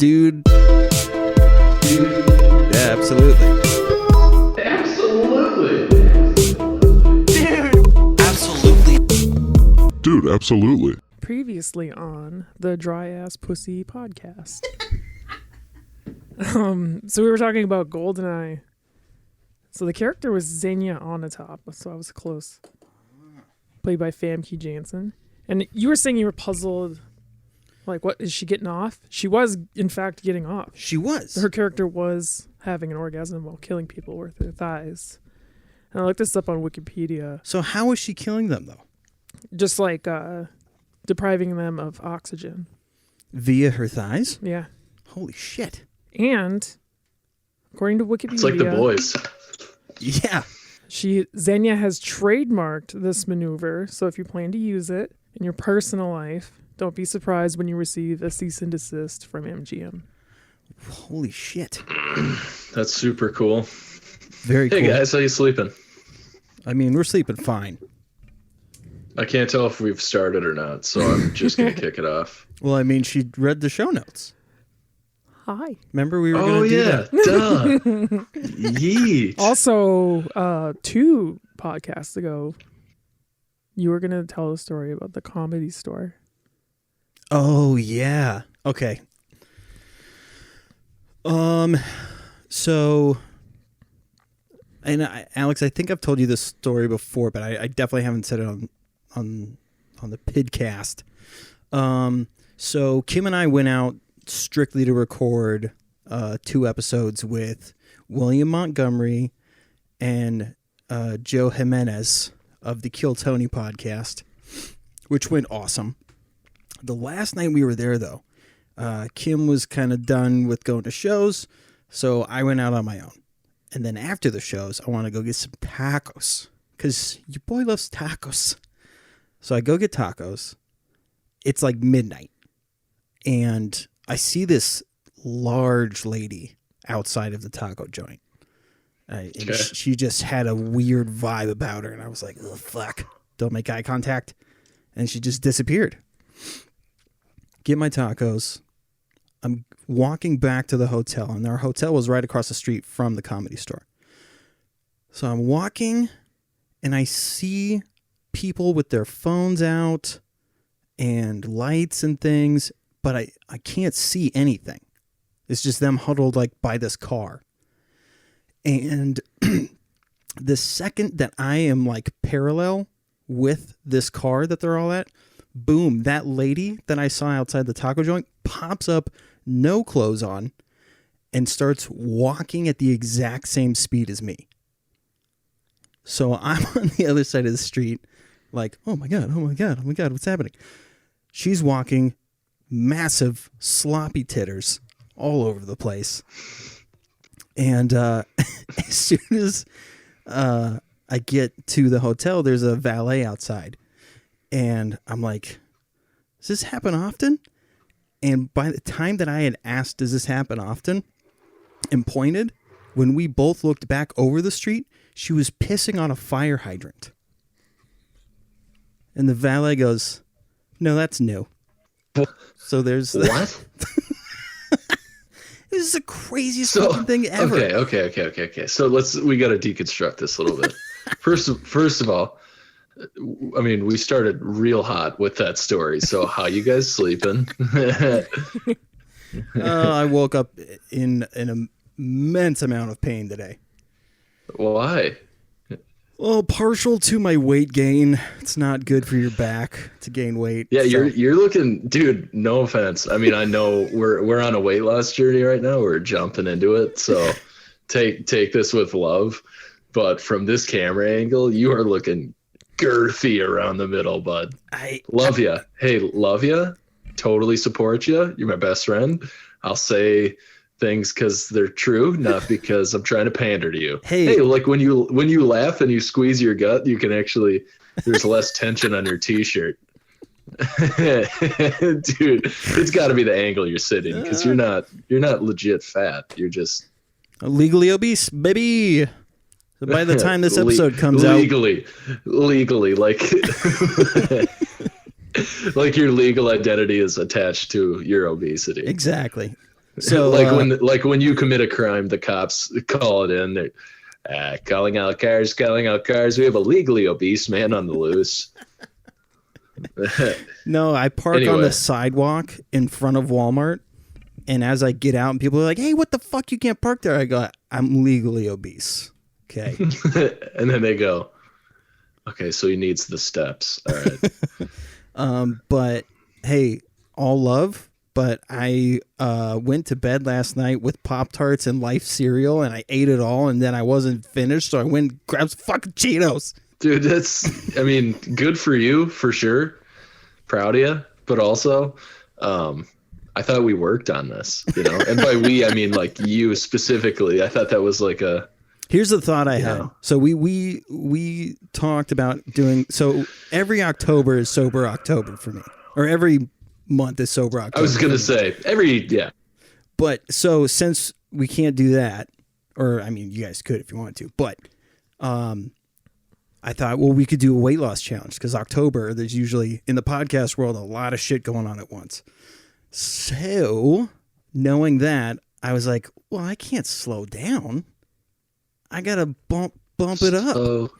Dude. Yeah, absolutely. Dude, absolutely. Previously on the Dry Ass Pussy podcast. So we were talking about GoldenEye. So the character was Xenia Onatopp, so I was close. Played by Famke Janssen. And you were saying you were puzzled. Like, what, is she getting off? She was, in fact, getting off. She was. Her character was having an orgasm while killing people with her thighs. And I looked this up on Wikipedia. So how was she killing them, though? Just like depriving them of oxygen. Via her thighs? Yeah. Holy shit. And according to Wikipedia, It's like The Boys. Yeah. Xenia has trademarked this maneuver, so if you plan to use it in your personal life, don't be surprised when you receive a cease and desist from MGM. Holy shit. That's super cool. Very cool. Hey guys, how you sleeping? I mean, we're sleeping fine. I can't tell if we've started or not, so I'm just gonna kick it off. Well, I mean, she read the show notes. Hi. Remember we were going to do that? Duh. Yeet. Also, 2 podcasts ago, you were going to tell a story about the Comedy Store. Oh, yeah. Okay. So, and Alex, I think I've told you this story before, but I definitely haven't said it on the Pidcast. So Kim and I went out strictly to record 2 episodes with William Montgomery and Joe Jimenez of the Kill Tony podcast, which went awesome. The last night we were there, though, Kim was kind of done with going to shows, so I went out on my own. And then after the shows, I want to go get some tacos because your boy loves tacos. So I go get tacos. It's like midnight, and I see this large lady outside of the taco joint. And she just had a weird vibe about her, and I was like, oh, fuck. Don't make eye contact. And she just disappeared. Get my tacos. I'm walking back to the hotel, and our hotel was right across the street from the Comedy Store. So I'm walking, and I see people with their phones out and lights and things, but I can't see anything. It's just them huddled like by this car. And the second that I am like parallel with this car that they're all at, boom, that lady that I saw outside the taco joint pops up, no clothes on, and starts walking at the exact same speed as me. So I'm on the other side of the street, like, oh my God, what's happening? She's walking, massive sloppy titters all over the place. And as soon as I get to the hotel, there's a valet outside. And I'm like, does this happen often? And by the time that I had asked, does this happen often? And pointed, when we both looked back over the street, she was pissing on a fire hydrant. And the valet goes, no, that's new. So there's what? This is the craziest fucking thing ever. Okay. So we got to deconstruct this a little bit. First of all, I mean, we started real hot with that story. So how you guys sleeping? I woke up in an immense amount of pain today. Why? Well, partial to my weight gain. It's not good for your back to gain weight. Yeah, so. You're looking, dude. No offense. I mean, I know we're on a weight loss journey right now. We're jumping into it, so take this with love. But from this camera angle, you are looking girthy around the middle, bud. Love you. Hey, love you. Totally support you. You're my best friend. I'll say things because they're true, not because I'm trying to pander to you. Hey, like when you laugh and you squeeze your gut, you can actually, there's less tension on your t-shirt. Dude, it's got to be the angle you're sitting because you're not legit fat. You're just legally obese, baby. So by the time this episode comes out, legally, like like your legal identity is attached to your obesity. Exactly. So like when you commit a crime, the cops call it in. They're calling out cars. We have a legally obese man on the loose. no, I park on Anyway. the sidewalk in front of Walmart, and as I get out, and people are like, "Hey, what the fuck? You can't park there." I go, "I'm legally obese." Okay. And then they go, okay, so he needs the steps. All right. But hey, all love. But I went to bed last night with Pop-Tarts and Life cereal, and I ate it all, and then I wasn't finished, so I went and grabbed some fucking Cheetos. Dude, I mean, good for you, for sure. Proud of you. But also, I thought we worked on this, And by we, I mean, like, you specifically. I thought that was like a... Here's the thought I had. Yeah. So we talked about doing, so every October is Sober October for me, or every month is Sober October. I was going to say, But so since we can't do that, or I mean, you guys could if you wanted to, but I thought, well, we could do a weight loss challenge because October, there's usually in the podcast world a lot of shit going on at once. So knowing that, I was like, well, I can't slow down. I gotta bump it up.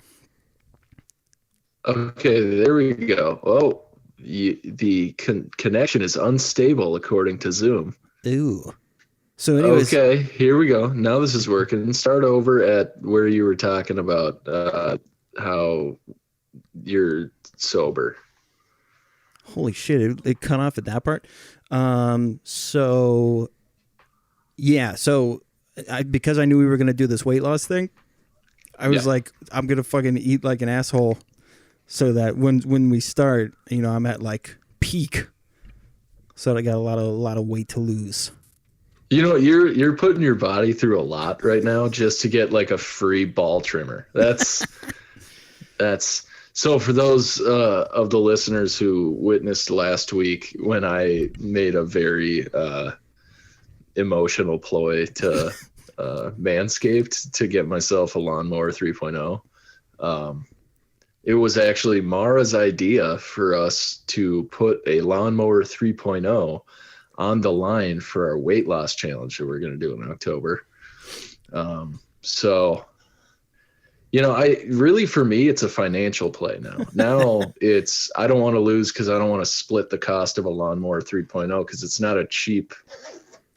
Okay, there we go. Oh, the connection is unstable according to Zoom. Ooh. So anyways, okay, here we go. Now this is working. Start over at where you were talking about how you're sober. holy shit, it cut off at that part. So because I knew we were gonna do this weight loss thing, I was like, I'm gonna fucking eat like an asshole, so that when we start, I'm at like peak. So I got a lot of weight to lose. You're putting your body through a lot right now just to get like a free ball trimmer. That's so for those of the listeners who witnessed last week when I made a very emotional ploy to Manscaped to get myself a lawnmower 3.0. It was actually Mara's idea for us to put a lawnmower 3.0 on the line for our weight loss challenge that we're going to do in October. So, for me, it's a financial play now. Now I don't want to lose because I don't want to split the cost of a lawnmower 3.0 because it's not a cheap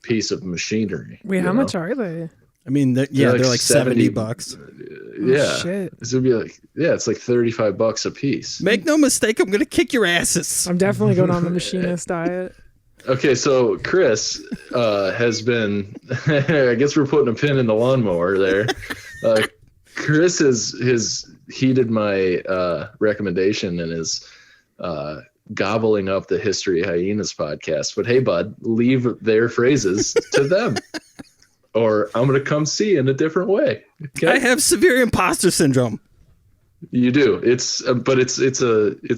piece of machinery. Wait, how much are they? I mean, they're like $70. Yeah. Shit. This would be it's like $35 a piece. Make no mistake, I'm gonna kick your asses. I'm definitely going on the machinist diet. Okay, so Chris has been. I guess we're putting a pin in the lawnmower there. Chris has heeded my recommendation and is gobbling up the History Hyenas podcast. But hey, bud, leave their phrases to them, or I'm gonna come see you in a different way. Okay? I have severe imposter syndrome. You do. It's a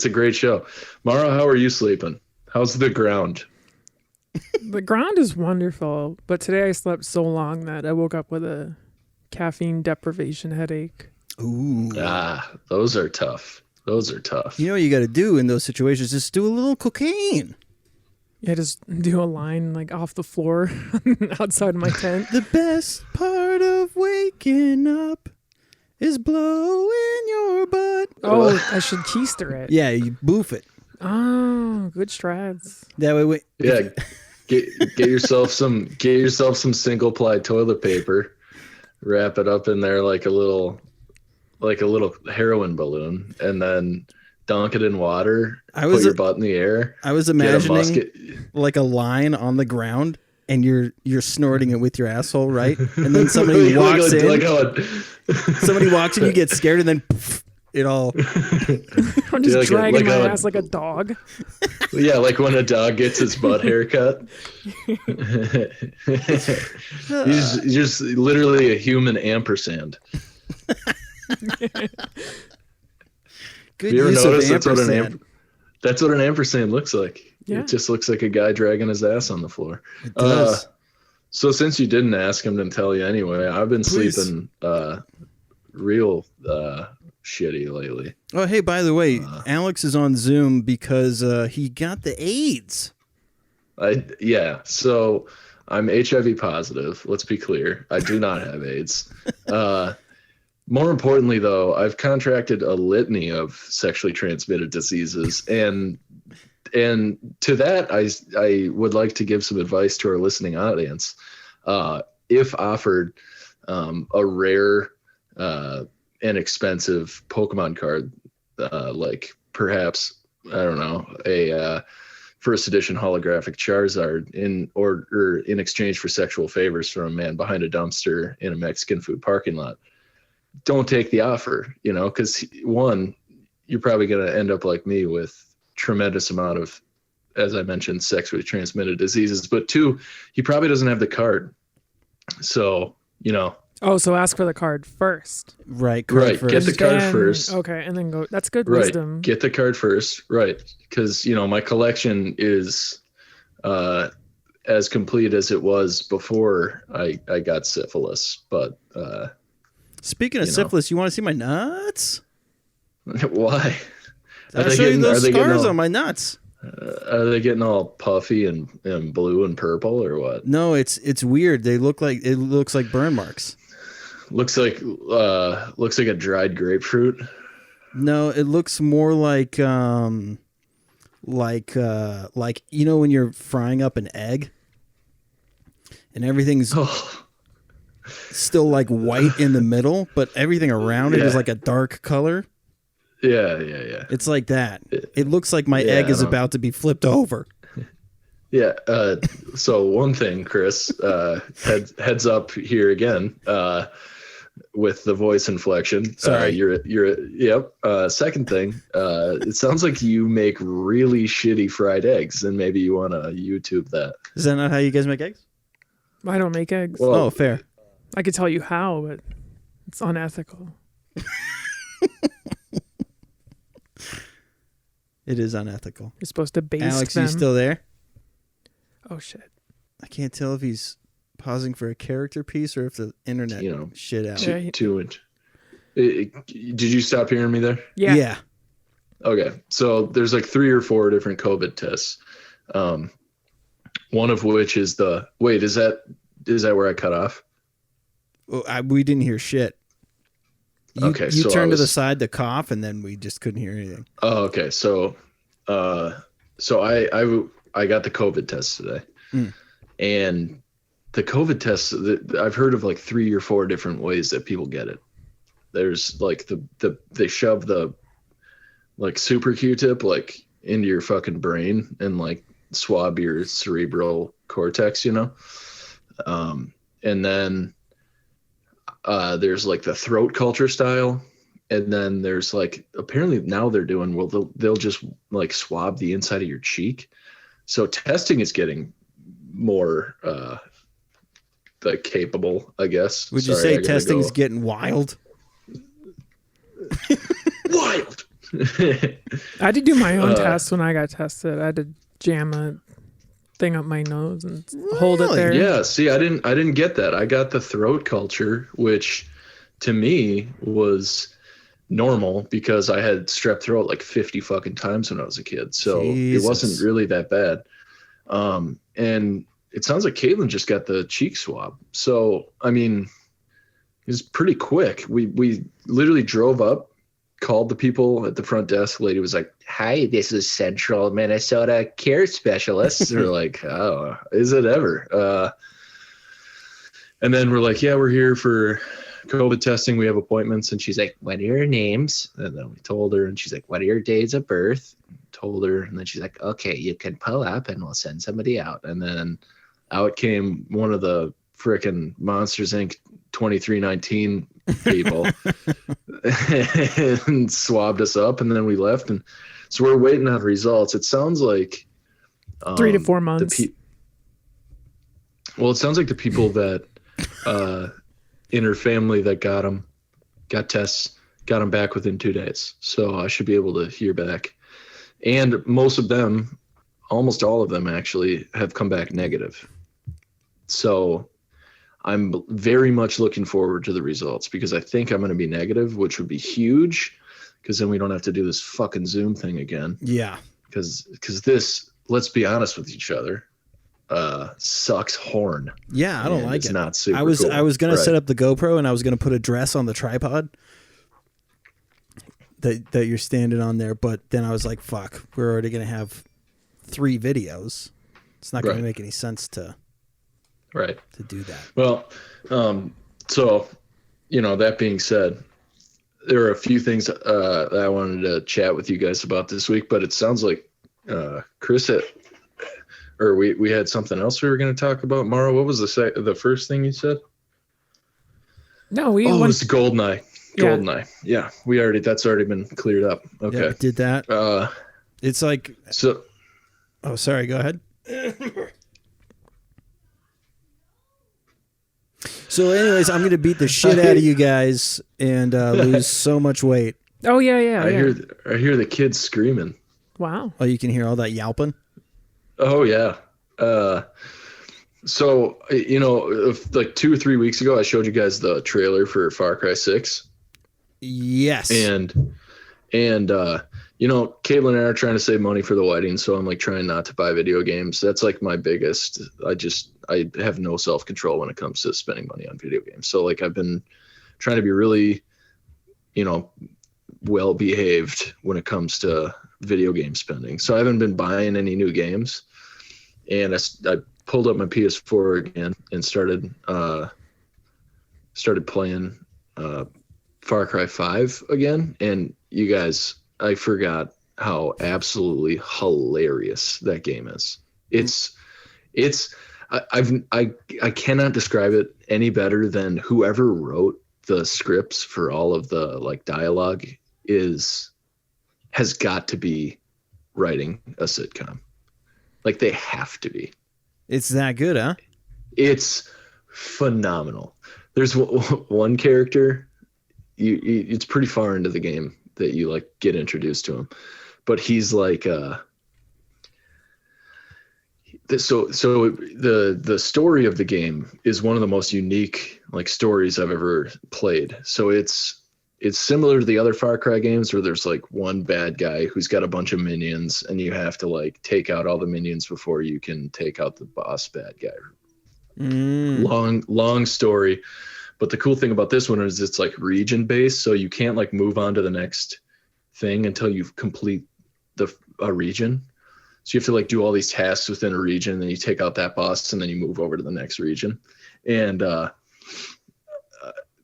great show. Mara, how are you sleeping? How's the ground? The ground is wonderful, but today I slept so long that I woke up with a caffeine deprivation headache. Ooh. Those are tough. You know what you got to do in those situations? Just do a little cocaine. Yeah, just do a line like off the floor outside my tent. The best part of waking up is blowing your butt. Oh, I should keister it. Yeah, you boof it. Oh, good strats. That way, Yeah, get yourself some single ply toilet paper, wrap it up in there like a little heroin balloon, and then dunk it in water. Put your butt in the air. I was imagining like a line on the ground, and you're snorting it with your asshole, right? And then somebody walks in. Somebody walks in, you get scared, and then poof, it all. I'm just dragging my ass like a dog. Yeah, like when a dog gets his butt haircut. He's just literally a human ampersand. Good you ever use notice of ampersand. That's what an ampersand looks like? Yeah. It just looks like a guy dragging his ass on the floor. It does. So since you didn't ask him to tell you anyway, I've been sleeping real shitty lately. Oh, hey, by the way, Alex is on Zoom because he got the AIDS. So I'm HIV positive. Let's be clear. I do not have AIDS. More importantly, though, I've contracted a litany of sexually transmitted diseases, and to that, I would like to give some advice to our listening audience. If offered a rare and expensive Pokemon card, like perhaps, I don't know, a first edition holographic Charizard in exchange for sexual favors from a man behind a dumpster in a Mexican food parking lot, don't take the offer, because one, you're probably going to end up like me with tremendous amount of, as I mentioned, sexually transmitted diseases. But two, he probably doesn't have the card. So, Oh, so ask for the card first. Right. Right. First. Get the card first. Okay, and then go. That's good Right. wisdom. Get the card first. Right. Because, my collection is as complete as it was before I got syphilis. But Speaking of syphilis, you want to see my nuts? why? I'll show you those scars on my nuts. Are they getting all puffy and blue and purple or what? No, it's weird. It looks like burn marks. Looks like a dried grapefruit. No, it looks more like when you're frying up an egg and everything's still like white in the middle, but everything around it is like a dark color. Yeah. It's like that. It looks like my egg is about to be flipped over. Yeah. So one thing, Chris, heads up here again, with the voice inflection. Sorry. Yep. Second thing, it sounds like you make really shitty fried eggs, and maybe you want to YouTube that. Is that not how you guys make eggs? I don't make eggs. Well, Oh, fair. I could tell you how, but it's unethical. It is unethical. You're supposed to baste Alex, them. you still there? Oh shit! I can't tell if he's pausing for a character piece or if the internet shit out. Yeah. 2 inch. Did you stop hearing me there? Yeah. Okay, so there's like 3 or 4 different COVID tests. One of which is wait, is that where I cut off? Well, we didn't hear shit. You so turned to the side to cough, and then we just couldn't hear anything. Oh, okay. So I got the COVID test today, and the COVID test, I've heard of like 3 or 4 different ways that people get it. There's like they shove the like super Q-tip like into your fucking brain and like swab your cerebral cortex, and then there's like the throat culture style, and then there's like apparently now they're doing they'll just like swab the inside of your cheek. So testing is getting more like capable, I guess. Would you say testing's getting wild? Wild. I had to do my own test when I got tested. I had to jam a thing up my nose and hold it there. Yeah, see, I didn't get that. I got the throat culture, which to me was normal because I had strep throat like 50 fucking times when I was a kid. So Jesus. It wasn't really that bad. And it sounds like Caitlin just got the cheek swab. So, I mean, it was pretty quick. We literally drove up, called the people at the front desk. The lady was like, "Hi, this is Central Minnesota Care Specialists." They're like, "Oh, is it ever?" And then we're like, "Yeah, we're here for COVID testing. We have appointments." And she's like, "What are your names?" And then we told her, and she's like, "What are your dates of birth?" Told her, and then she's like, "Okay, you can pull up and we'll send somebody out." And then out came one of the frickin' Monsters Inc. 2319 people and swabbed us up, and then we left, and so we're waiting on results. It sounds like 3 to 4 months. Well, it sounds like the people that in her family that got tests, got them back within 2 days. So I should be able to hear back. And most of them, almost all of them actually, have come back negative. So I'm very much looking forward to the results because I think I'm going to be negative, which would be huge because then we don't have to do this fucking Zoom thing again. Yeah. Because this, let's be honest with each other, sucks horn. Yeah, I don't and like it's it. not super I was cool. gonna Right. set up the GoPro and I was gonna put a dress on the tripod that you're standing on there, but then I was like, fuck, we're already gonna have 3 videos. It's not gonna Right. make any sense to Right. do that. Well, so, that being said, there are a few things that I wanted to chat with you guys about this week, but it sounds like Chris we had something else we were going to talk about. Mara, what was the first thing you said? No, we Oh, it went. was Goldeneye. Yeah. Goldeneye. Yeah, that's already been cleared up. Yeah, Okay. we did that. It's like, So oh, sorry, go ahead. So, anyways, I'm gonna beat the shit out of you guys and lose so much weight. Oh yeah. I hear the kids screaming. Wow. Oh, you can hear all that yelping. Oh yeah. So like 2 or 3 weeks ago, I showed you guys the trailer for Far Cry 6, Yes. and Caitlin and I are trying to save money for the wedding, so I'm like trying not to buy video games. That's like my biggest. I have no self control when it comes to spending money on video games. So like I've been trying to be really, well behaved when it comes to video game spending. So I haven't been buying any new games, and I pulled up my PS4 again and started playing Far Cry 5 again. And you guys, I forgot how absolutely hilarious that game is. I cannot describe it any better than whoever wrote the scripts for all of the like dialogue has got to be writing a sitcom. Like they have to be. It's that good, huh? It's phenomenal. There's one character, it's pretty far into the game that you like get introduced to him, but he's like so the story of the game is one of the most unique like stories I've ever played. So it's similar to the other Far Cry games where there's like one bad guy who's got a bunch of minions and you have to like take out all the minions before you can take out the boss bad guy. Long story. But the cool thing about this one is it's like region based, so you can't like move on to the next thing until you complete a region. So you have to like do all these tasks within a region, and then you take out that boss, and then you move over to the next region. And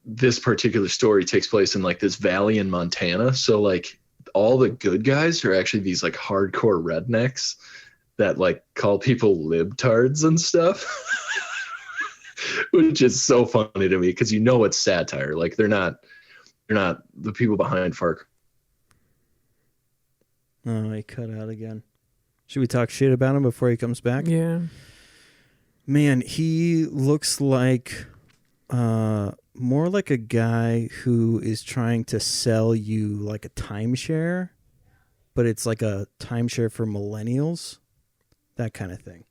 this particular story takes place in like this valley in Montana. So like all the good guys are actually these like hardcore rednecks that like call people libtards and stuff. Which is so funny to me because it's satire. Like they're not the people behind Far Cry. Oh, he cut out again. Should we talk shit about him before he comes back? Yeah. Man, he looks like more like a guy who is trying to sell you like a timeshare, but it's like a timeshare for millennials, that kind of thing.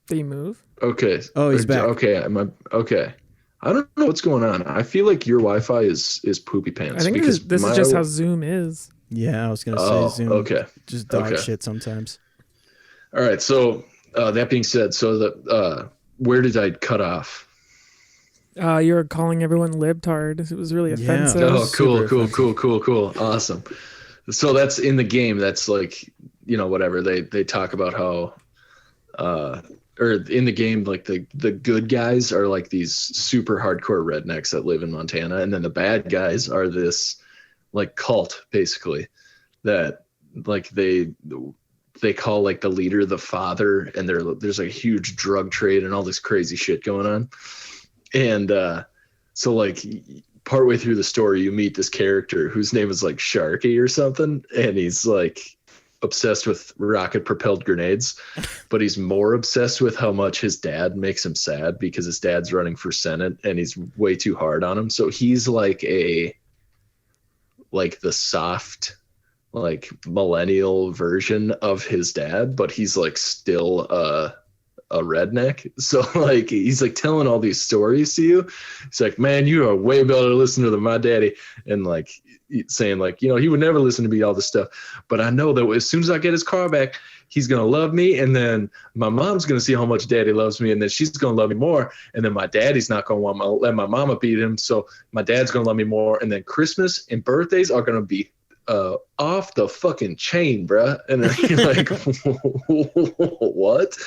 Did he move? Okay. Oh, he's back. Okay. Okay. I don't know what's going on. I feel like your Wi-Fi is poopy pants. I think this is just how Zoom is. Yeah, I was gonna say Zoom. Okay. Just dog Okay. shit sometimes. All right. So that being said, so where did I cut off? You're calling everyone libtard. It was really Yeah. offensive. Oh, super cool. Awesome. So that's in the game. That's like, whatever they talk about how, or in the game, like the good guys are like these super hardcore rednecks that live in Montana. And then the bad guys are this like cult basically that like they call like the leader the father, and there's like a huge drug trade and all this crazy shit going on. And so like partway through the story, you meet this character whose name is like Sharky or something, and he's like obsessed with rocket propelled grenades, but he's more obsessed with how much his dad makes him sad because his dad's running for Senate and he's way too hard on him. So he's like the soft, like millennial version of his dad, but he's like still a redneck. So like he's like telling all these stories to you. He's like, man, you are way better listener than my daddy, and like saying like, he would never listen to me, all this stuff, but I know that as soon as I get his car back, he's gonna love me, and then my mom's gonna see how much daddy loves me, and then she's gonna love me more, and then my daddy's not gonna want to let my mama beat him, so my dad's gonna love me more, and then Christmas and birthdays are gonna be off the fucking chain, bruh. And then you're like, what?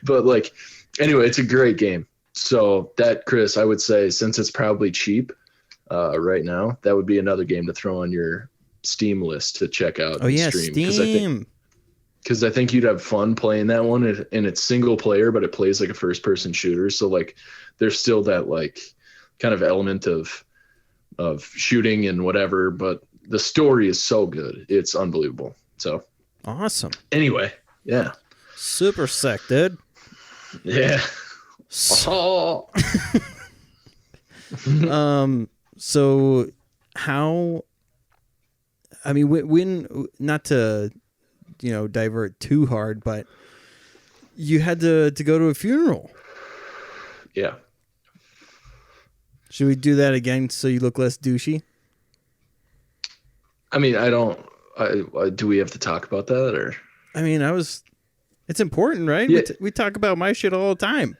But like, anyway, it's a great game. So that, Chris, I would say, since it's probably cheap right now, that would be another game to throw on your Steam list to check out. Oh yeah, stream. Steam. Because I think you'd have fun playing that one, and it's single player, but it plays like a first person shooter. So like, there's still that like kind of element of shooting and whatever, but the story is so good, it's unbelievable. So Awesome. anyway, yeah, Super sick, dude. yeah. Oh. So how, I mean, when, not to, divert too hard, but you had to go to a funeral. Yeah. Should we do that again so you look less douchey? I mean, do we have to talk about that, or? I mean, it's important, right? Yeah. We talk about my shit all the time.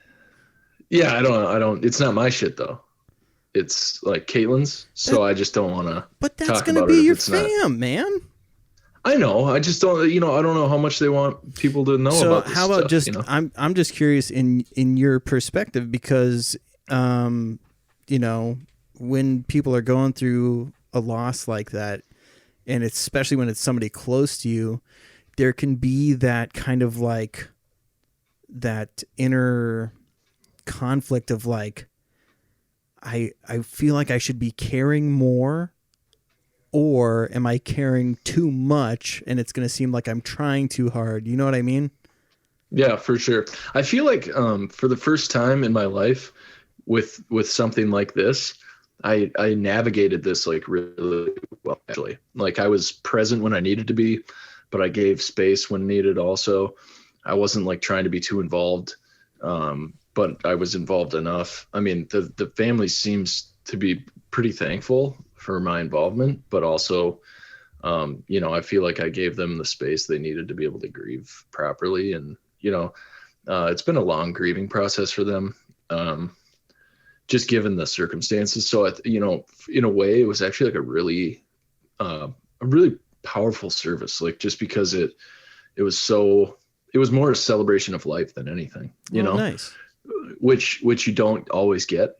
Yeah, I don't, it's not my shit though. It's like Caitlin's, so I just don't want to. But that's talk going to about be it if your it's not. fam, man. I know. I just don't. I don't know how much they want people to know So about this how about stuff, I'm just curious in your perspective, because when people are going through a loss like that, and it's, especially when it's somebody close to you, there can be that kind of like that inner conflict of like, I feel like I should be caring more, or am I caring too much and it's going to seem like I'm trying too hard? You know what I mean? Yeah, for sure. I feel like for the first time in my life with something like this, I navigated this like really well, actually. Like I was present when I needed to be, but I gave space when needed also. I wasn't like trying to be too involved, but I was involved enough. I mean, the family seems to be pretty thankful for my involvement, but also, I feel like I gave them the space they needed to be able to grieve properly. And, it's been a long grieving process for them, just given the circumstances. So, in a way, it was actually like a really powerful service, like just because it was more a celebration of life than anything, Nice. which you don't always get,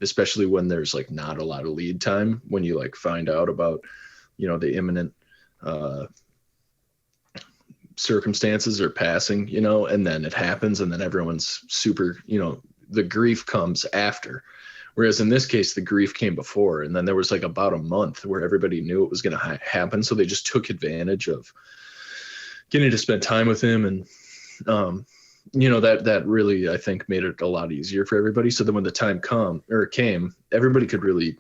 especially when there's like not a lot of lead time when you like find out about, the imminent circumstances or passing, and then it happens, and then everyone's super, the grief comes after. Whereas in this case, the grief came before, and then there was like about a month where everybody knew it was going to happen. So they just took advantage of getting to spend time with him. And, that really, I think, made it a lot easier for everybody. So then when the time came, everybody could really,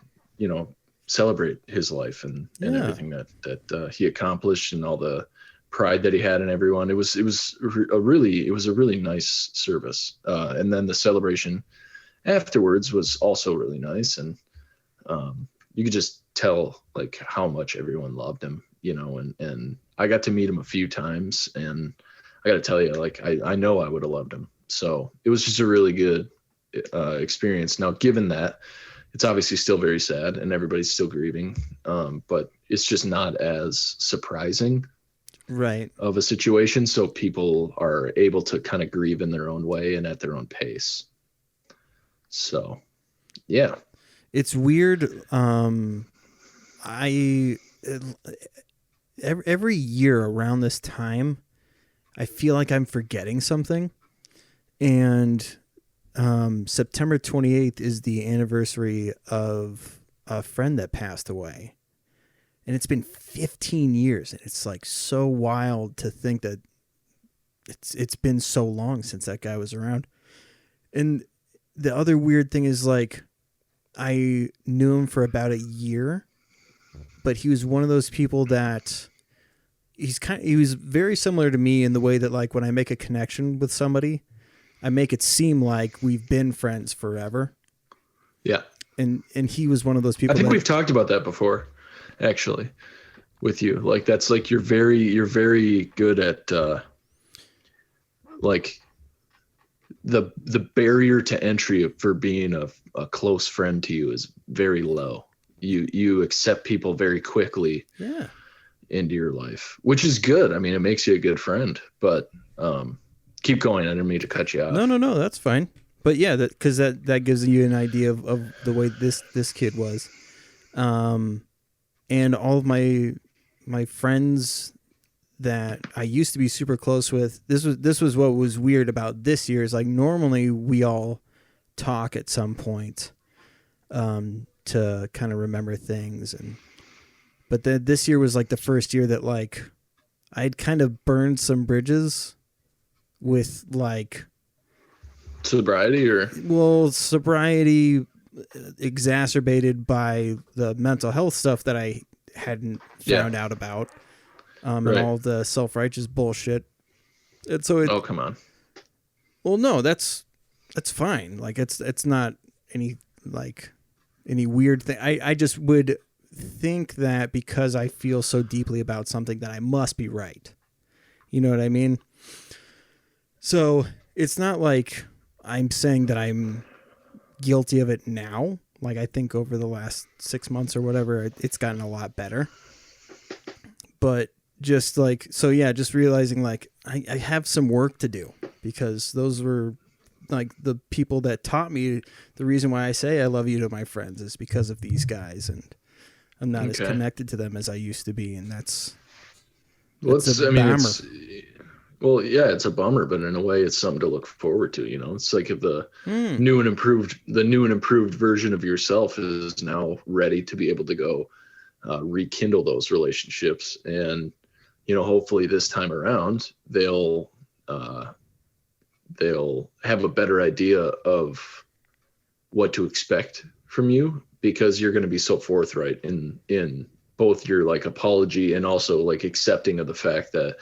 celebrate his life and everything that he accomplished, and all the pride that he had in everyone. It was a really nice service. And then the celebration afterwards was also really nice. And you could just tell like how much everyone loved him, and I got to meet him a few times, and I got to tell you, like, I know I would have loved him. So it was just a really good experience. Now, given that, it's obviously still very sad and everybody's still grieving, but it's just not as surprising Right. of a situation. So people are able to kind of grieve in their own way and at their own pace. So, yeah. It's weird. Every year around this time, I feel like I'm forgetting something. And September 28th is the anniversary of a friend that passed away. And it's been 15 years. And it's like so wild to think that it's been so long since that guy was around. And the other weird thing is, like, I knew him for about a year, but he was one of those people that he was very similar to me in the way that, like, when I make a connection with somebody, I make it seem like we've been friends forever. Yeah. And he was one of those people. I think we've talked about that before, actually, with you. Like, that's like, you're very good at like the barrier to entry for being a close friend to you is very low. You accept people very quickly into your life, which is good. I mean, it makes you a good friend, but keep going. I didn't mean to cut you off. No, that's fine. But yeah, because that gives you an idea of the way this kid was. And all of my friends that I used to be super close with, this was what was weird about this year is like normally we all talk at some point to kind of remember things, but this year was like the first year that like I'd kind of burned some bridges with like sobriety exacerbated by the mental health stuff that I hadn't found out about. And all the self-righteous bullshit. And so oh, come on. Well, no, that's fine. Like it's not any weird thing. I just would think that because I feel so deeply about something that I must be right. You know what I mean? So it's not like I'm saying that I'm guilty of it now. Like I think over the last 6 months or whatever, it's gotten a lot better. But just like, so yeah, just realizing like I have some work to do because those were like the people that taught me. The reason why I say I love you to my friends is because of these guys, and I'm not as connected to them as I used to be. And that's a bummer. It's a bummer, but in a way it's something to look forward to. You know, it's like if the new and improved version of yourself is now ready to be able to go rekindle those relationships. And, you know, hopefully this time around they'll have a better idea of what to expect from you, because you're going to be so forthright in both your like apology and also like accepting of the fact that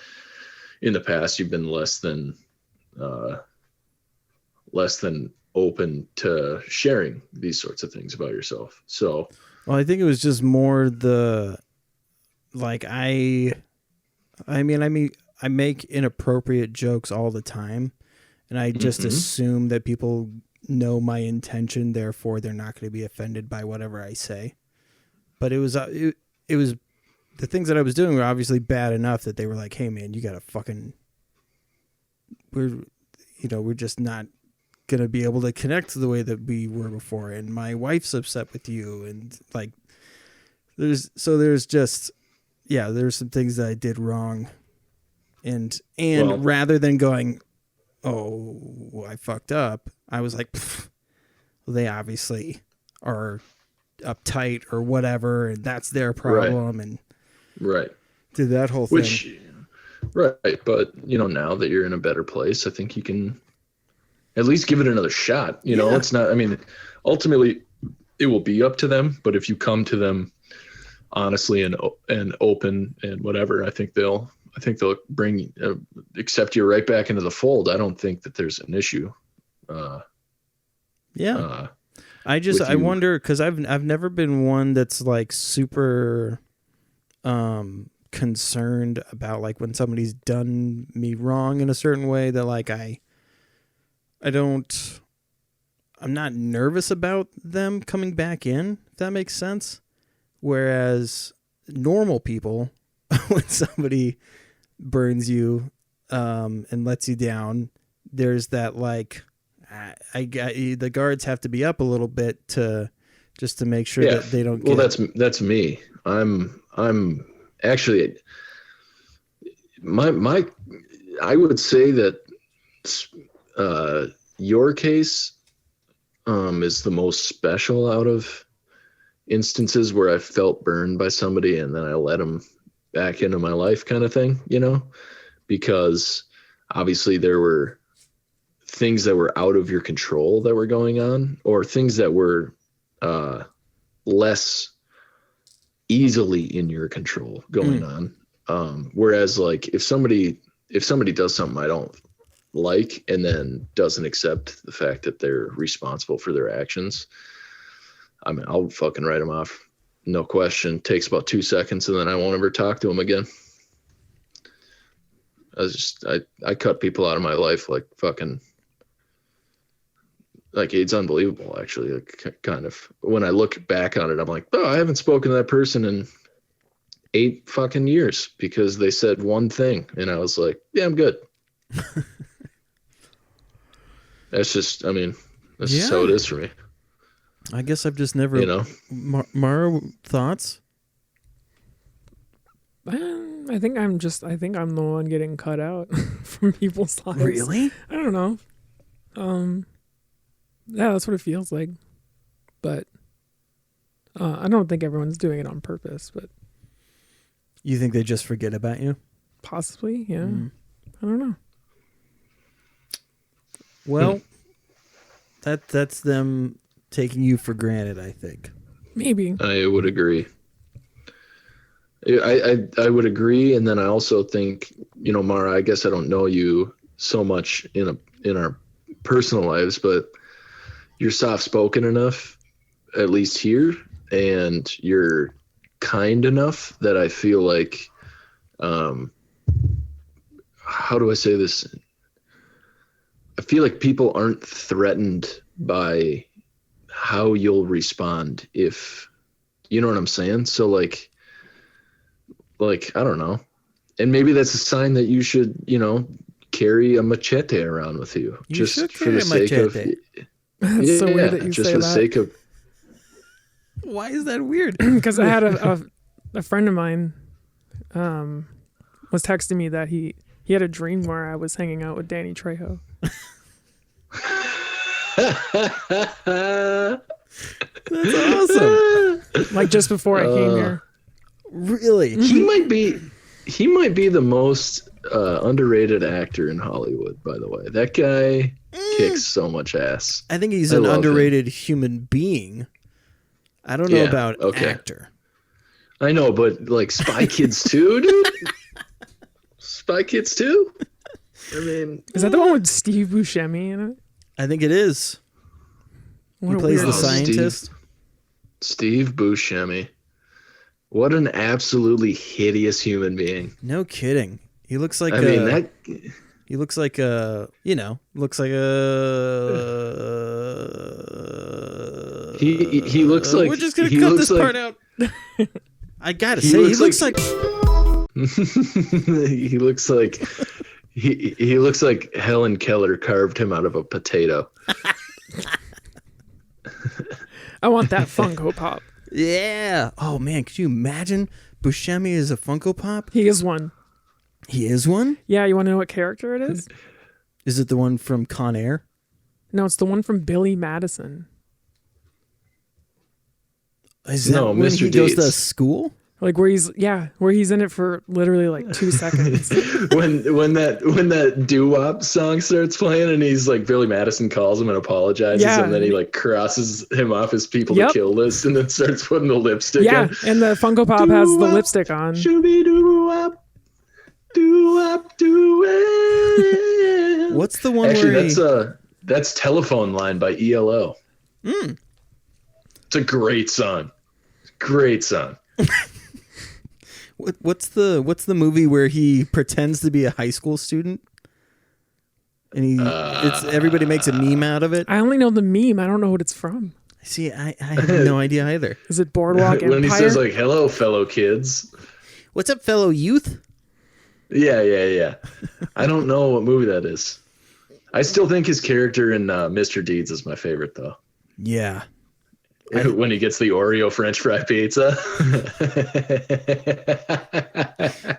in the past you've been less than open to sharing these sorts of things about yourself. So, well, I think it was just more the, like, I make inappropriate jokes all the time, and I just assume that people know my intention, therefore they're not going to be offended by whatever I say. But it was the things that I was doing were obviously bad enough that they were like, "Hey, man, you got to fucking, we're just not gonna be able to connect the way that we were before, and my wife's upset with you," and like there's some things that I did wrong, and rather than going, "Oh, I fucked up," I was like, well, they obviously are uptight or whatever, and that's their problem, and did that whole thing. But you know, now that you're in a better place, I think you can at least give it another shot. You know, it's not, I mean, ultimately it will be up to them, but if you come to them honestly and open and whatever, I think they'll accept you right back into the fold. I don't think that there's an issue. I wonder, cause I've never been one that's like super, concerned about like when somebody's done me wrong in a certain way, that like I'm not nervous about them coming back in, if that makes sense. Whereas normal people, when somebody burns you and lets you down, there's that like the guards have to be up a little bit to make sure that they don't get... Well, that's me. I'm actually I would say that your case is the most special out of instances where I felt burned by somebody and then I let them back into my life, kind of thing, you know, because obviously there were things that were out of your control that were going on, or things that were less easily in your control going on. Whereas like if somebody does something I don't like and then doesn't accept the fact that they're responsible for their actions, I mean, I'll fucking write them off. No question. Takes about 2 seconds and then I won't ever talk to them again. I cut people out of my life like fucking. Like, it's unbelievable, actually. Like, kind of. When I look back on it, I'm like, oh, I haven't spoken to that person in 8 fucking years because they said one thing, and I was like, yeah, I'm good. That's just, I mean, that's just how it is for me. I guess I've just never, You know? Mara, thoughts? I think I'm the one getting cut out from people's lives. Really? I don't know. Yeah, that's what it feels like. But I don't think everyone's doing it on purpose, but You think they just forget about you? possibly, yeah. I don't know. Well, that's them taking you for granted, I think. Maybe. I would agree. I would agree, and then I also think, you know, Mara, I guess I don't know you so much in our personal lives, but you're soft spoken enough, at least here, and you're kind enough that I feel like, how do I say this? I feel like people aren't threatened by how you'll respond if, you know what I'm saying? So like I don't know, and maybe that's a sign that you should, you know, carry a machete around with you, just should for carry the a sake of. machete. It's so weird that you just say for the that. sake of. Why is that weird? Because I had a friend of mine was texting me that he had a dream where I was hanging out with Danny Trejo. That's awesome. Like just before I came here. Really? He might be the most underrated actor in Hollywood, by the way. That guy kicks so much ass. I think he's I an love him. underrated human being. I don't know Yeah, about okay. actor. I know, but like Spy Kids 2, dude. Spy Kids 2? I mean, Is that the one with Steve Buscemi in it? I think it is. What He a plays the weirdo. scientist. Steve Buscemi. What an absolutely hideous human being. No kidding. He looks like I mean, that he looks like a, you know, looks like a he looks like we're just going he to cut looks this like- part out. I got to He say he looks looks like- like he looks like he looks like Helen Keller carved him out of a potato. I want that Funko Pop. yeah. Oh man, could you imagine Buscemi is a Funko Pop? He is one. He is one? Yeah, you want to know what character it is? Is it the one from Con Air? No, it's the one from Billy Madison. Is that No, when Mr. he goes to Deeds. school? Like where he's in it for literally like 2 seconds. when that doo-wop song starts playing and he's like, Billy Madison calls him and apologizes, Yeah. and then he like crosses him off his people Yep. to kill list and then starts putting the lipstick Yeah, on. and the Funko Pop has the Doo-wop, lipstick on. Shooby doo-wop, doo-wop, doo-wop. What's the one Actually, where that's Telephone Line by ELO. It's a great song. Great song. what's the movie where he pretends to be a high school student? And it's everybody makes a meme out of it. I only know the meme. I don't know what it's from. See, I have no idea either. Is it Boardwalk When he Empire? says like, hello, fellow kids. What's up, fellow youth? Yeah. I don't know what movie that is. I still think his character in Mr. Deeds is my favorite, though. Yeah. When he gets the Oreo French fry pizza.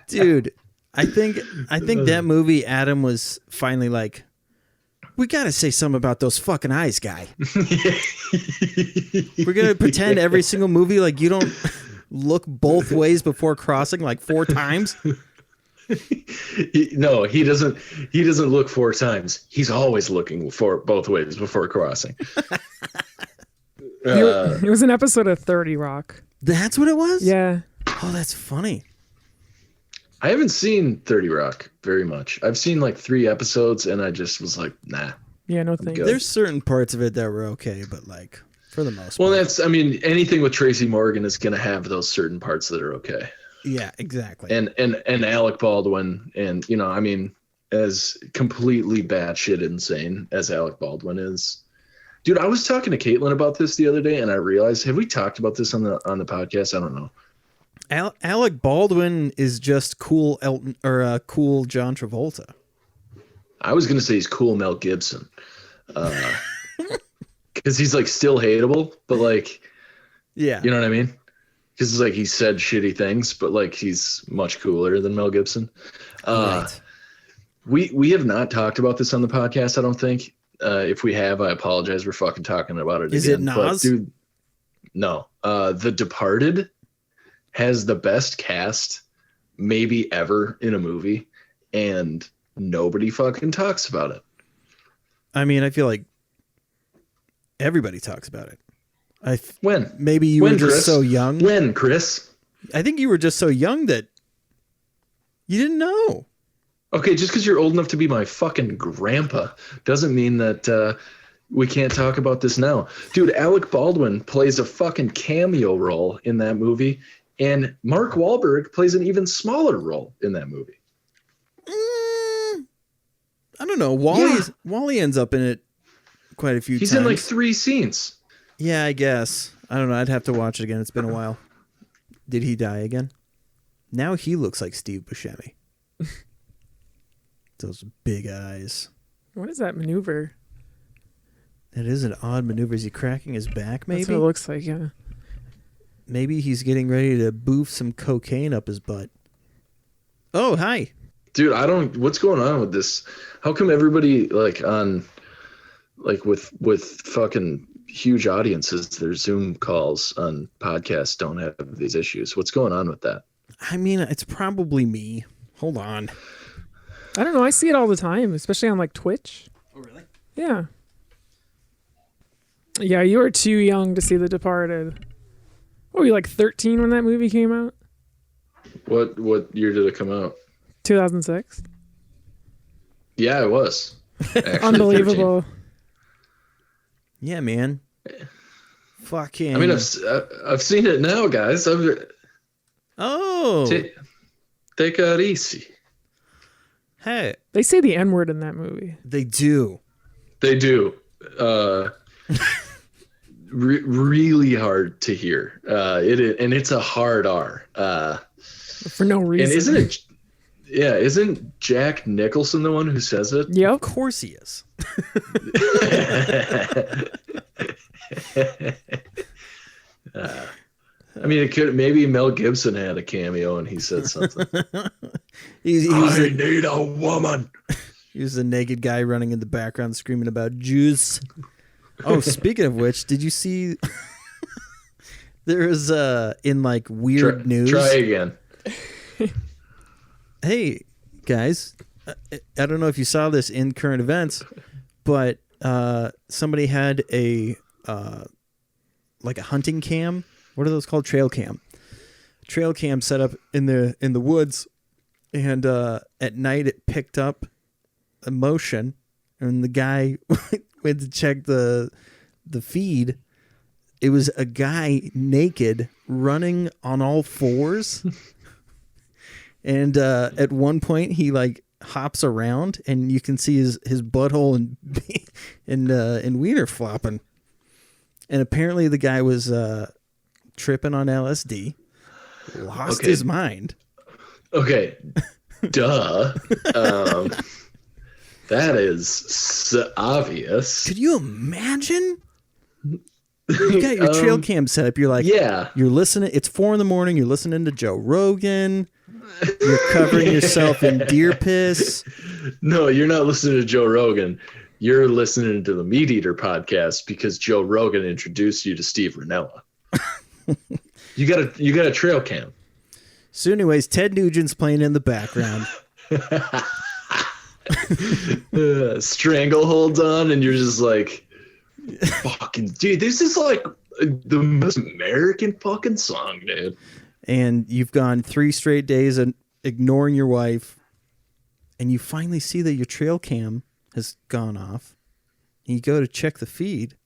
Dude, I think that movie Adam was finally like, we got to say something about those fucking eyes, guy. We're going to pretend every single movie like you don't look both ways before crossing like 4 times. No, he doesn't look 4 times. He's always looking for both ways before crossing. It was an episode of 30 Rock. That's what it was? Yeah. Oh, that's funny. I haven't seen 30 Rock very much. I've seen like 3 episodes and I just was like, nah. Yeah, no thanks. good. There's certain parts of it that were okay, but like for the most Well, part. anything with Tracy Morgan is going to have those certain parts that are okay. Yeah, exactly. And Alec Baldwin, and you know, I mean, as completely batshit insane as Alec Baldwin is. Dude, I was talking to Caitlin about this the other day, and I realized, have we talked about this on the podcast? I don't know. Alec Baldwin is just cool Elton or cool John Travolta. I was gonna say he's cool Mel Gibson, because he's like still hateable, but like, Yeah, you know what I mean? Because like he said shitty things, but like he's much cooler than Mel Gibson. right. We have not talked about this on the podcast, I don't think. If we have, I apologize. We're fucking talking about it Is again. it Nas? But, dude, no. The Departed has the best cast maybe ever in a movie, and nobody fucking talks about it. I mean, I feel like everybody talks about it. When? Maybe you When, were just Chris? so young. When, Chris? I think you were just so young that you didn't know. Okay, just because you're old enough to be my fucking grandpa doesn't mean that we can't talk about this now. Dude, Alec Baldwin plays a fucking cameo role in that movie, and Mark Wahlberg plays an even smaller role in that movie. I don't know. Wally ends up in it quite a few He's times. in like 3 scenes. Yeah, I guess. I don't know. I'd have to watch it again. It's been a while. Did he die again? Now he looks like Steve Buscemi. Those big eyes. What is that maneuver? That is an odd maneuver. Is he cracking his back, maybe? That's what it looks like, yeah. Maybe he's getting ready to boof some cocaine up his butt. Oh, hi. Dude, what's going on with this? How come everybody like on like with fucking huge audiences, their Zoom calls on podcasts don't have these issues? What's going on with that? I mean, it's probably me. Hold on. I don't know. I see it all the time, especially on like Twitch. Oh, really? Yeah. Yeah, you were too young to see The Departed. What were you, like 13 when that movie came out? What year did it come out? 2006. Yeah, it was. Actually, Unbelievable. Yeah, man. Fucking. 13. I mean, I've seen it now, guys. Oh. Take it easy. Hey. They say the N-word in that movie. They do. They do. Really hard to hear. And it's a hard R. For no reason. And isn't it? Yeah, isn't Jack Nicholson the one who says it? Yep. Of course he is. I mean, it could maybe Mel Gibson had a cameo and he said something. He I need a woman. He was the naked guy running in the background screaming about Jews. Oh, speaking of which, did you see there is in like weird news? Try again. Hey, guys, I don't know if you saw this in current events, but somebody had a like a hunting cam. What are those called? Trail cam. Trail cam set up in the woods, and at night it picked up a motion, and the guy went to check the feed. It was a guy naked running on all fours. And at one point, he like hops around, and you can see his butthole and wiener flopping. And apparently, the guy was tripping on LSD, lost his mind. Okay, duh. That is so obvious. Could you imagine? You got your trail cam set up. You're like, Yeah. You're listening. It's 4 a.m. You're listening to Joe Rogan. You're covering yourself in deer piss. No, you're not listening to Joe Rogan. You're listening to the Meat Eater podcast because Joe Rogan introduced you to Steve Rinella. You got a trail cam. So, anyways, Ted Nugent's playing in the background. Strangleholds on, and you're just like, fucking dude, this is like the most American fucking song, dude. And you've gone 3 straight days and ignoring your wife, and you finally see that your trail cam has gone off. And you go to check the feed,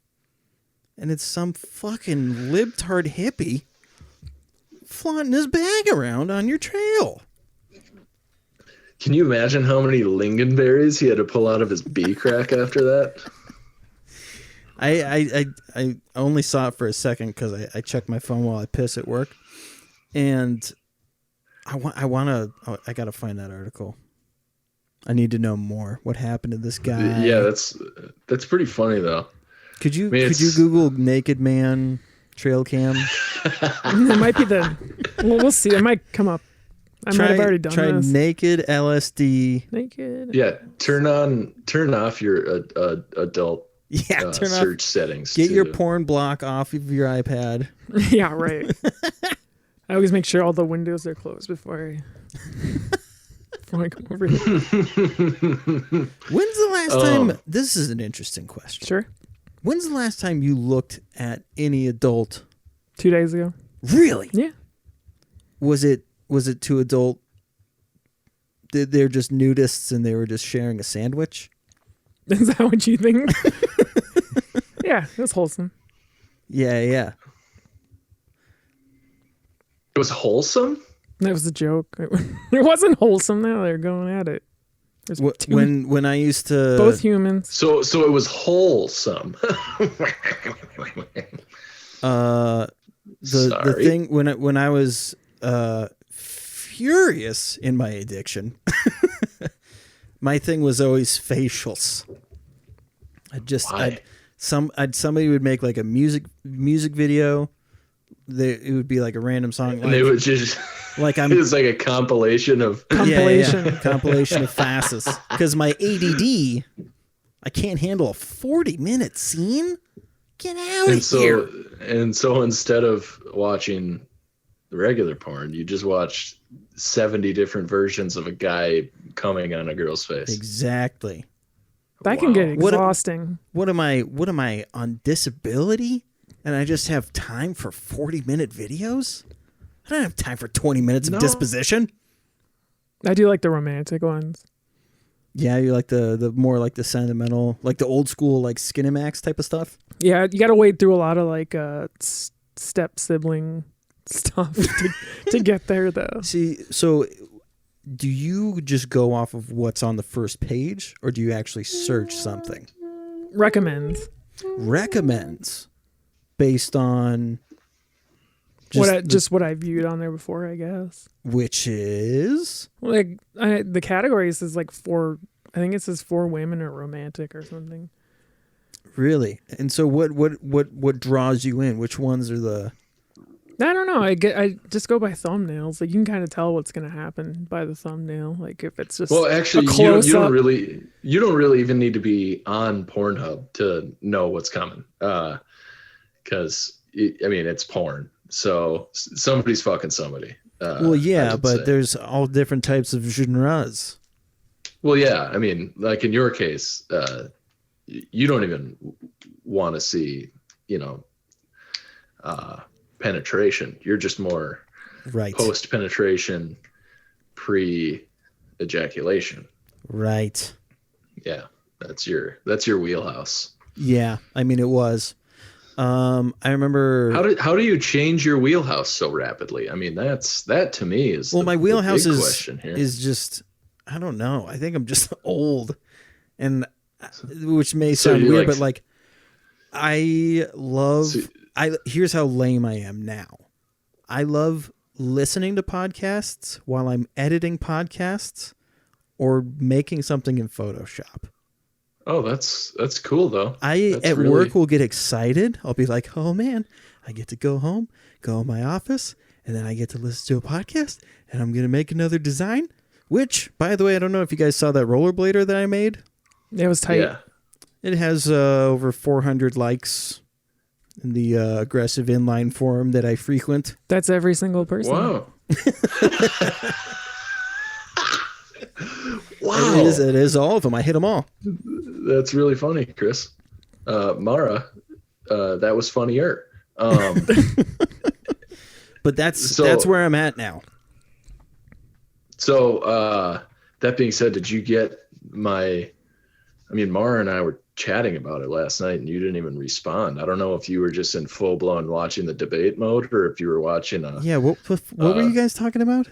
and it's some fucking libtard hippie flaunting his bag around on your trail. Can you imagine how many lingonberries he had to pull out of his bee crack after that? I only saw it for a second because I checked my phone while I piss at work, and I gotta find that article. I need to know more. What happened to this guy? Yeah, that's pretty funny though. Could you I mean, could you Google naked man trail cam? It might be we'll see. It might come up. I might have already done try this. naked LSD. Naked. Yeah, turn off your adult Yeah, turn off. search settings. Get your too. porn block off of your iPad. Yeah, right. I always make sure all the windows are closed before I come over here. When's the last time? This is an interesting question. Sure. When's the last time you looked at any adult? 2 days ago. Really? Yeah. Was it to adult? They're just nudists and they were just sharing a sandwich? Is that what you think? Yeah, it was wholesome. Yeah. It was wholesome. That was a joke. It wasn't wholesome. Now they're going at it. There's When I used to both humans. So it was wholesome. the Sorry. thing when I was furious in my addiction, my thing was always facials. Why? Somebody would make like a music video. It would be like a random song, And they would just like I'm it was like a compilation of Compilation. compilation of fastest. Because my ADD, I can't handle a 40-minute scene. Get out and of here! so instead of watching the regular porn, you just watched 70 different versions of a guy coming on a girl's face. Exactly. That can get What a- exhausting. What am I on disability? And I just have time for 40-minute videos? I don't have time for 20 minutes No. of disposition. I do like the romantic ones. Yeah, you like the more like the sentimental, like the old school like Skinemax type of stuff. Yeah, you got to wade through a lot of like step sibling stuff to get there though. See, so do you just go off of what's on the first page, or do you actually search something? Recommends. Recommends based on What I viewed on there before, I guess. which is Like the categories is like I think it says for women or romantic or something. really. And so what draws you in? Which ones are the I don't know. I just go by thumbnails. Like you can kind of tell what's gonna happen by the thumbnail. Like if it's just Well, actually, a you don't close-up. really even need to be on Pornhub to know what's coming. Because I mean, it's porn, so somebody's fucking somebody. well, I yeah, would but say. there's all different types of genres. Well, yeah. I mean, like in your case, you don't even want to see, penetration. You're just more Right. post penetration, pre ejaculation. Right. Yeah, that's your wheelhouse. Yeah. I mean, it was. I remember. How do you change your wheelhouse so rapidly? I mean, that to me is Well, my wheelhouse big is question here. just. I don't know. I think I'm just old, and which may So sound you weird, like- but like, I love. So- Here's how lame I am now. I love listening to podcasts while I'm editing podcasts or making something in Photoshop. Oh, that's cool though. I That's at really- work will get excited. I'll be like, "Oh man, I get to go home, go in my office, and then I get to listen to a podcast, and I'm gonna make another design." Which, by the way, I don't know if you guys saw that rollerblader that I made. It was tight. Yeah. It has over 400 likes in the aggressive inline forum that I frequent. That's every single person. Wow. Wow. It is all of them. I hit them all. That's really funny, Chris. Mara, that was funnier. But that's So- where I'm at now. So that being said, did you get Mara and I were chatting about it last night and you didn't even respond. I don't know if you were just in full blown watching the debate mode or if you were watching Yeah. What were you guys talking about?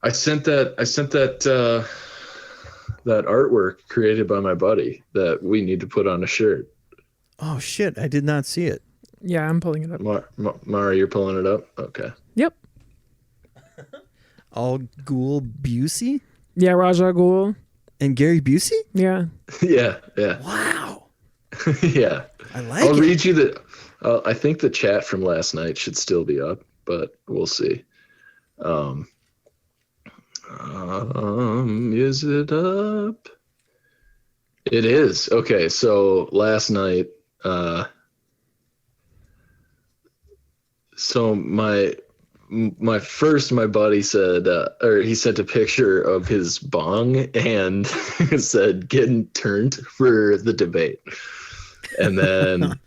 I sent that that artwork created by my buddy that we need to put on a shirt. Oh shit! I did not see it. Yeah, I'm pulling it up. Mara, you're pulling it up? Okay. Yep. All Ghul Busey Yeah, Raja Ghul. and Gary Busey. Yeah. Yeah. Wow, Yeah. I like I'll it. read you the. I think the chat from last night should still be up, but we'll see. Is it up? It is. Okay, so last night, so my buddy said, or he sent a picture of his bong and said getting turned for the debate. And then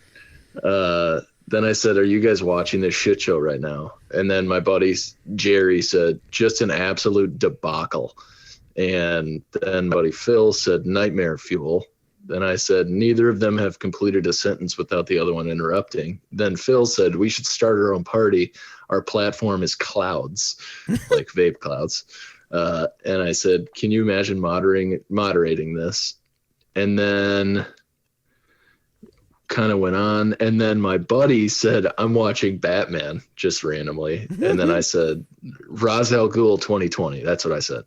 I said, are you guys watching this shit show right now? And then my buddy Jerry said, just an absolute debacle. And then my buddy Phil said, nightmare fuel. Then I said, neither of them have completed a sentence without the other one interrupting. Then Phil said, we should start our own party. Our platform is clouds, like vape clouds. And I said, can you imagine moderating this? And then kind of went on. And then my buddy said, I'm watching Batman just randomly. And then I said, Ra's al Ghul 2020. That's what I said.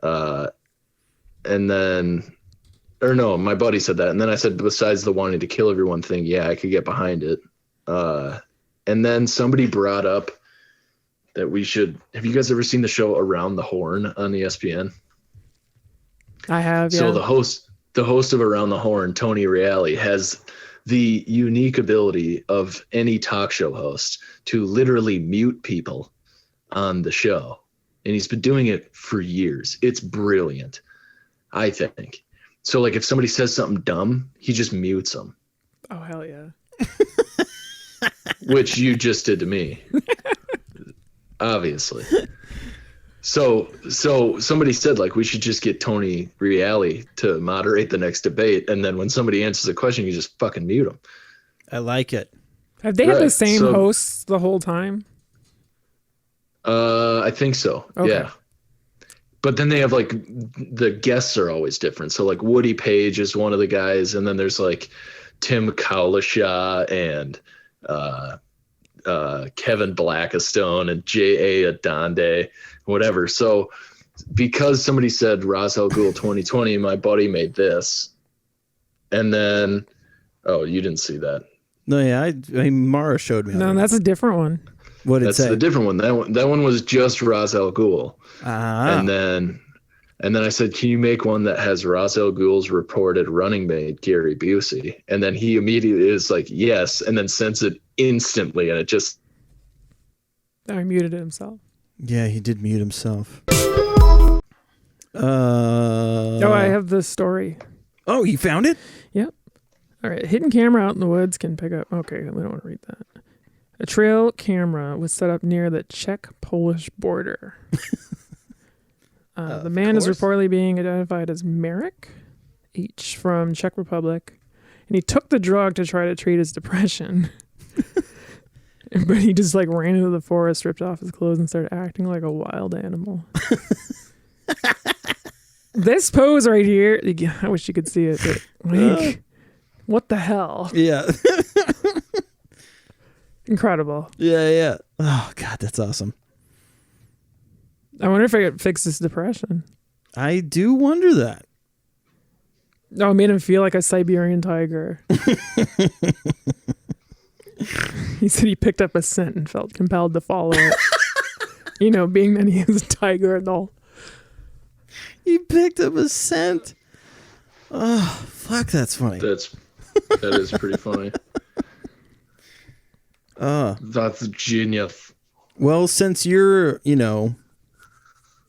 And then, or no, my buddy said that. And then I said, besides the wanting to kill everyone thing, yeah, I could get behind it. And then somebody brought up that we should, have you guys ever seen the show Around the Horn on ESPN? I have, yeah. So the host of Around the Horn, Tony Reale, has the unique ability of any talk show host to literally mute people on the show. And he's been doing it for years. It's brilliant, I think. So like if somebody says something dumb, he just mutes them, Oh, hell yeah. which you just did to me. Obviously. So somebody said like we should just get Tony Reale to moderate the next debate, and then when somebody answers a question, you just fucking mute them. I like it. Have they had the Right, same so- hosts the whole time? I think so. Okay. Yeah. But then they have like the guests are always different. So like Woody Page is one of the guys, and then there's like Tim Kalasha and Kevin Blackistone and J.A. Adande, whatever. So because somebody said Ra's al Ghul 2020, my buddy made this. And then, oh, you didn't see that. No, yeah, I mean, Mara showed me. No, that's a different one. What did it That's say? the different one. That one was just Ra's al Ghul. Ah, And then I said, can you make one that has Ra's al Ghul's reported running mate, Gary Busey? And then he immediately is like, yes, and then sends it instantly. And it just, Oh, he muted it himself. yeah, he did mute himself. Oh, I have the story. Oh, you found it? Yep. All right. Hidden camera out in the woods can pick up. Okay, we don't want to read that. A trail camera was set up near the Czech-Polish border. The man is course. reportedly being identified as Marek H. from Czech Republic, and he took the drug to try to treat his depression. But he just like ran into the forest, ripped off his clothes, and started acting like a wild animal. This pose right here, I wish you could see it. But like, what the hell? Yeah. Incredible. yeah. Oh, God, that's awesome. I wonder if I could fix his depression. I do wonder that. Oh, it made him feel like a Siberian tiger. He said he picked up a scent and felt compelled to follow it. You know, being that he is a tiger and all. He picked up a scent. Oh, fuck, that's funny. that is pretty funny. That's genius. Well, since you're,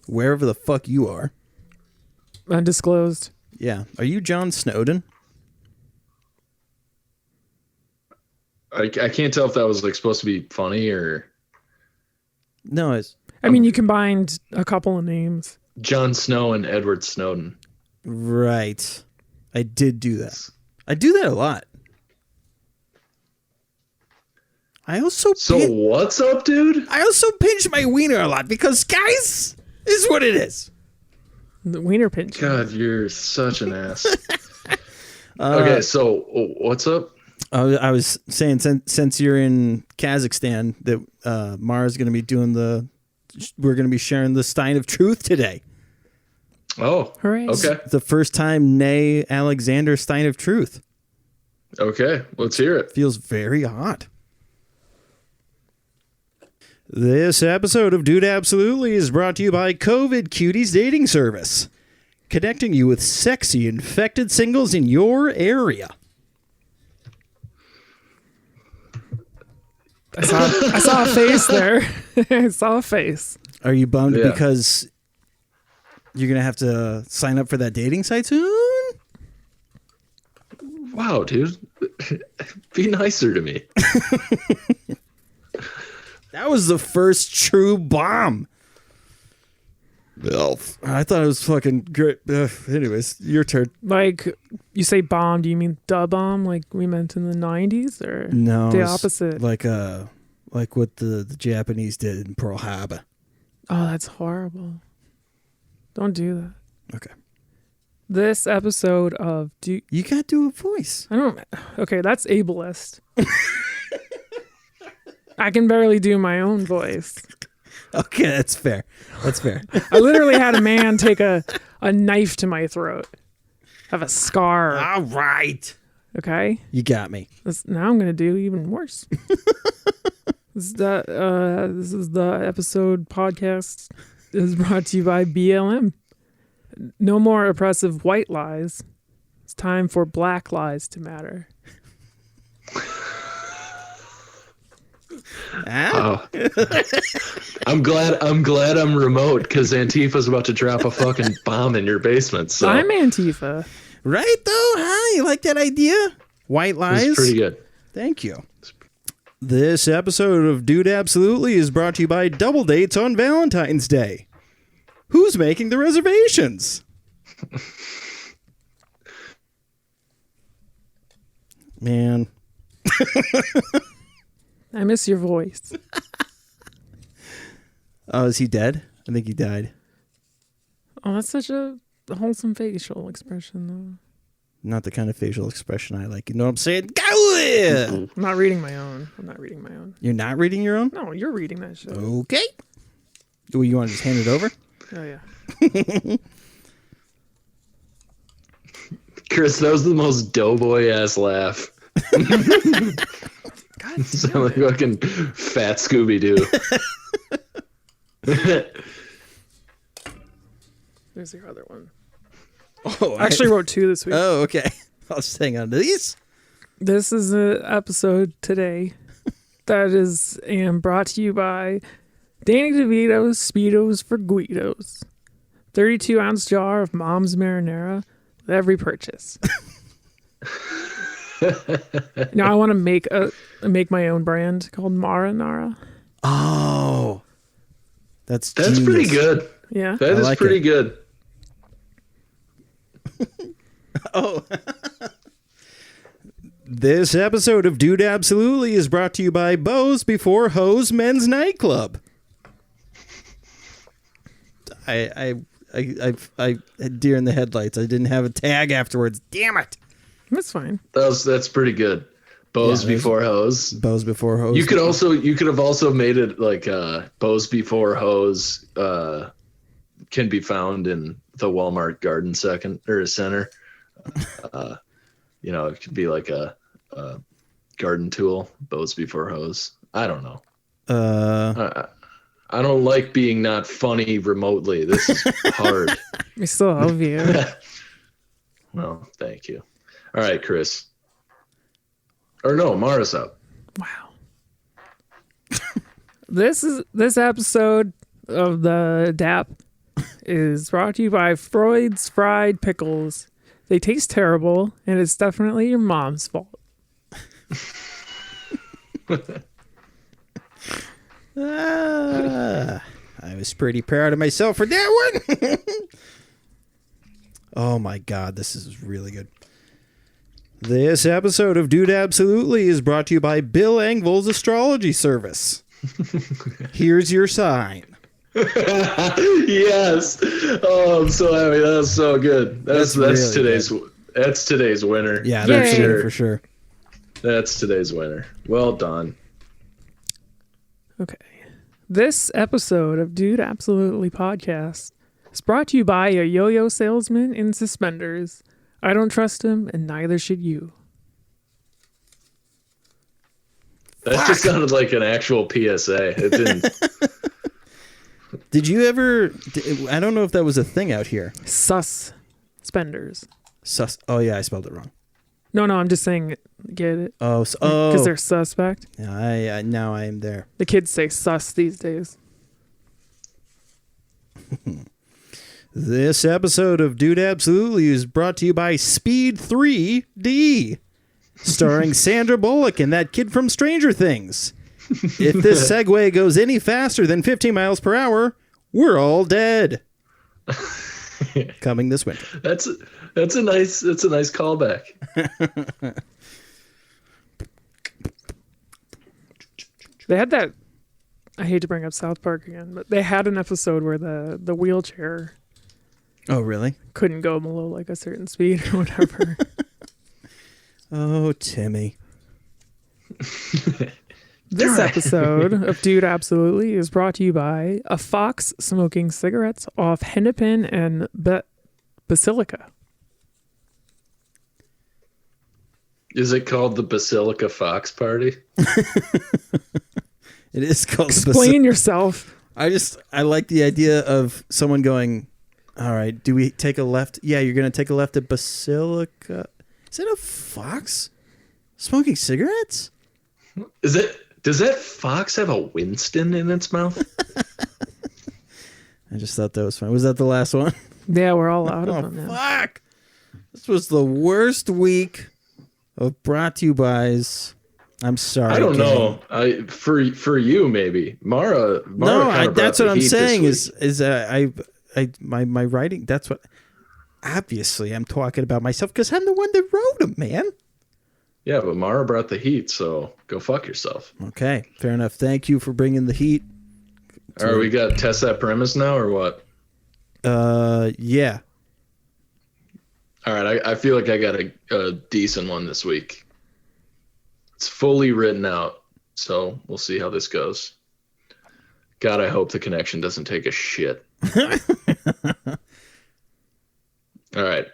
wherever the fuck you are, Undisclosed. yeah, are you John Snowden? I can't tell if that was like supposed to be funny or No, it's I mean, you combined a couple of names. Jon Snow and Edward Snowden. right. I did do that. I do that a lot. I also So what's up, dude? I also pinch my wiener a lot because, guys, Is what it is. The wiener pinch. God, you're such an ass. Okay, so what's up? I was saying since you're in Kazakhstan that Mara's going to be doing we're going to be sharing the Stein of Truth today. Oh, Hooray. okay. The first time Nay Alexander Stein of Truth. Okay, let's hear it. Feels very hot. This episode of Dude Absolutely is brought to you by COVID Cuties Dating Service, connecting you with sexy infected singles in your area. I saw a face there. I saw a face. Are you bummed Yeah. because you're going to have to sign up for that dating site soon? Wow, dude. Be nicer to me. That was the first true bomb. I thought it was fucking great. Anyways, your turn. Like, you say bomb, do you mean da bomb like we meant in the 90s? Or No, the it's opposite? Like what the Japanese did in Pearl Harbor. Oh, that's horrible. Don't do that. Okay. This episode of You gotta do a voice. I don't. Okay, that's ableist. I can barely do my own voice. Okay, that's fair. That's fair. I literally had a man take a knife to my throat. I have a scar. All right. Okay, You got me. now I'm gonna do even worse. This is the episode podcast is brought to you by BLM. No more oppressive white lies. It's time for black lies to matter. Ah, Oh. I'm glad I'm remote because Antifa's about to drop a fucking bomb in your basement. So I'm Antifa. right though, huh? You like that idea? White lies. it's pretty good. Thank you. This episode of Dude Absolutely is brought to you by Double Dates on Valentine's Day. Who's making the reservations? Man. I miss your voice. Oh, is he dead? I think he died. Oh, that's such a wholesome facial expression, though. Not the kind of facial expression I like. You know what I'm saying? Go it! I'm not reading my own. You're not reading your own? No, you're reading that shit. Okay. Well, you want to just hand it over? Oh, yeah. Chris, that was the most doughboy ass laugh. God Sound damn like it. fucking fat Scooby Doo. There's your other one. Oh, I actually wrote two this week. Oh, okay. I'll just hang on to these. This is an episode today that is brought to you by Danny DeVito's Speedos for Guidos. 32-ounce jar of Mom's Marinara with every purchase. Now I want to make my own brand called Marinara. Oh. That's That's genius. pretty good. Yeah. That is like pretty it. good. Oh. This episode of Dude Absolutely is brought to you by Bows Before Hose Men's Nightclub. I deer in the headlights. I didn't have a tag afterwards. Damn it. That's fine. That's pretty good. Bows Yeah, there's- before hose. Bows Before Hose. You could have also made it like bows before hose can be found in the Walmart garden center. It could be like a garden tool, bows before hose. I don't know. I don't like being not funny remotely. This is hard. We still love you. Well, thank you. All right, Chris. Or no, Mara's up. Wow. This episode of the DAP is brought to you by Freud's Fried Pickles. They taste terrible, and it's definitely your mom's fault. I was pretty proud of myself for that one. Oh my God, this is really good. This episode of Dude Absolutely is brought to you by Bill Engvall's astrology service. Here's your sign. Yes. Oh, I'm so happy. That was so good. That's really today's that's today's winner. Yeah, Yay. that's sure, for sure. That's today's winner. Well done. Okay. This episode of Dude Absolutely Podcast is brought to you by a yo-yo salesman in suspenders. I don't trust him, and neither should you. That just sounded like an actual PSA. It didn't. Did you ever? I don't know if that was a thing out here. Suspenders. Oh yeah, I spelled it wrong. No, I'm just saying, get it? Oh, Because they're suspect. Yeah, now I am there. The kids say sus these days. This episode of Dude Absolutely is brought to you by Speed 3D, starring Sandra Bullock and that kid from Stranger Things. If this segue goes any faster than 15 miles per hour, we're all dead. Coming this winter. That's a nice callback. They had that. I hate to bring up South Park again, but they had an episode where the wheelchair Oh, really? couldn't go below like a certain speed or whatever. Oh, Timmy. This episode of Dude Absolutely is brought to you by a fox smoking cigarettes off Hennepin and Basilica. Is it called the Basilica Fox Party? It is called Explain yourself. I like the idea of someone going, all right, do we take a left? Yeah, you're going to take a left at Basilica. Is it a fox smoking cigarettes? Does that fox have a Winston in its mouth? I just thought that was fun. Was that the last one? Yeah, we're all out of Oh, them now. fuck. This was the worst week of brought to you by's. I'm sorry. I don't gang. know. For you maybe. Mara No, kinda that's brought what the I'm heat saying this is my writing. That's what. Obviously, I'm talking about myself because I'm the one that wrote them, man. Yeah, but Mara brought the heat, so go fuck yourself. Okay, fair enough. Thank you for bringing the heat. All right, we got test that premise now or what? Yeah. All right, I feel like I got a decent one this week. It's fully written out, so we'll see how this goes. God, I hope the connection doesn't take a shit. All right.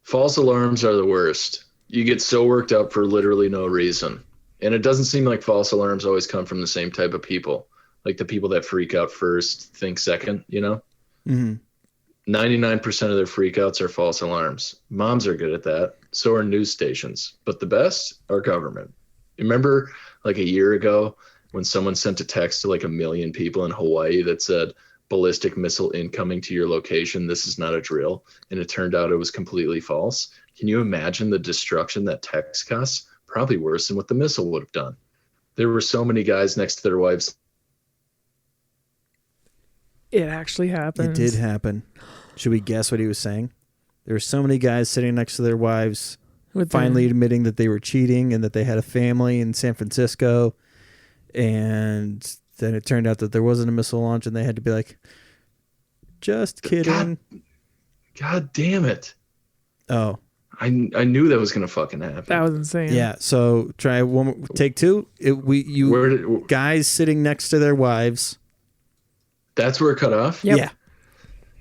False alarms are the worst. You get so worked up for literally no reason. And it doesn't seem like false alarms always come from the same type of people. Like the people that freak out first, think second, you know? Mm-hmm. 99% of their freakouts are false alarms. Moms are good at that. So are news stations. But the best are government. Remember like a year ago when someone sent a text to like 1 million people in Hawaii that said, ballistic missile incoming to your location. This is not a drill. And it turned out it was completely false. Can you imagine the destruction that text costs? Probably worse than what the missile would have done. There were so many guys next to their wives. It actually happened. It did happen. Should we guess what he was saying? There were so many guys sitting next to their wives, finally admitting that they were cheating and that they had a family in San Francisco. And then it turned out that there wasn't a missile launch and they had to be like, just kidding. God damn it. Oh. I knew that was going to fucking happen. That was insane. Yeah, so try one more, take two. Guys sitting next to their wives. That's where it cut off? Yep. Yeah.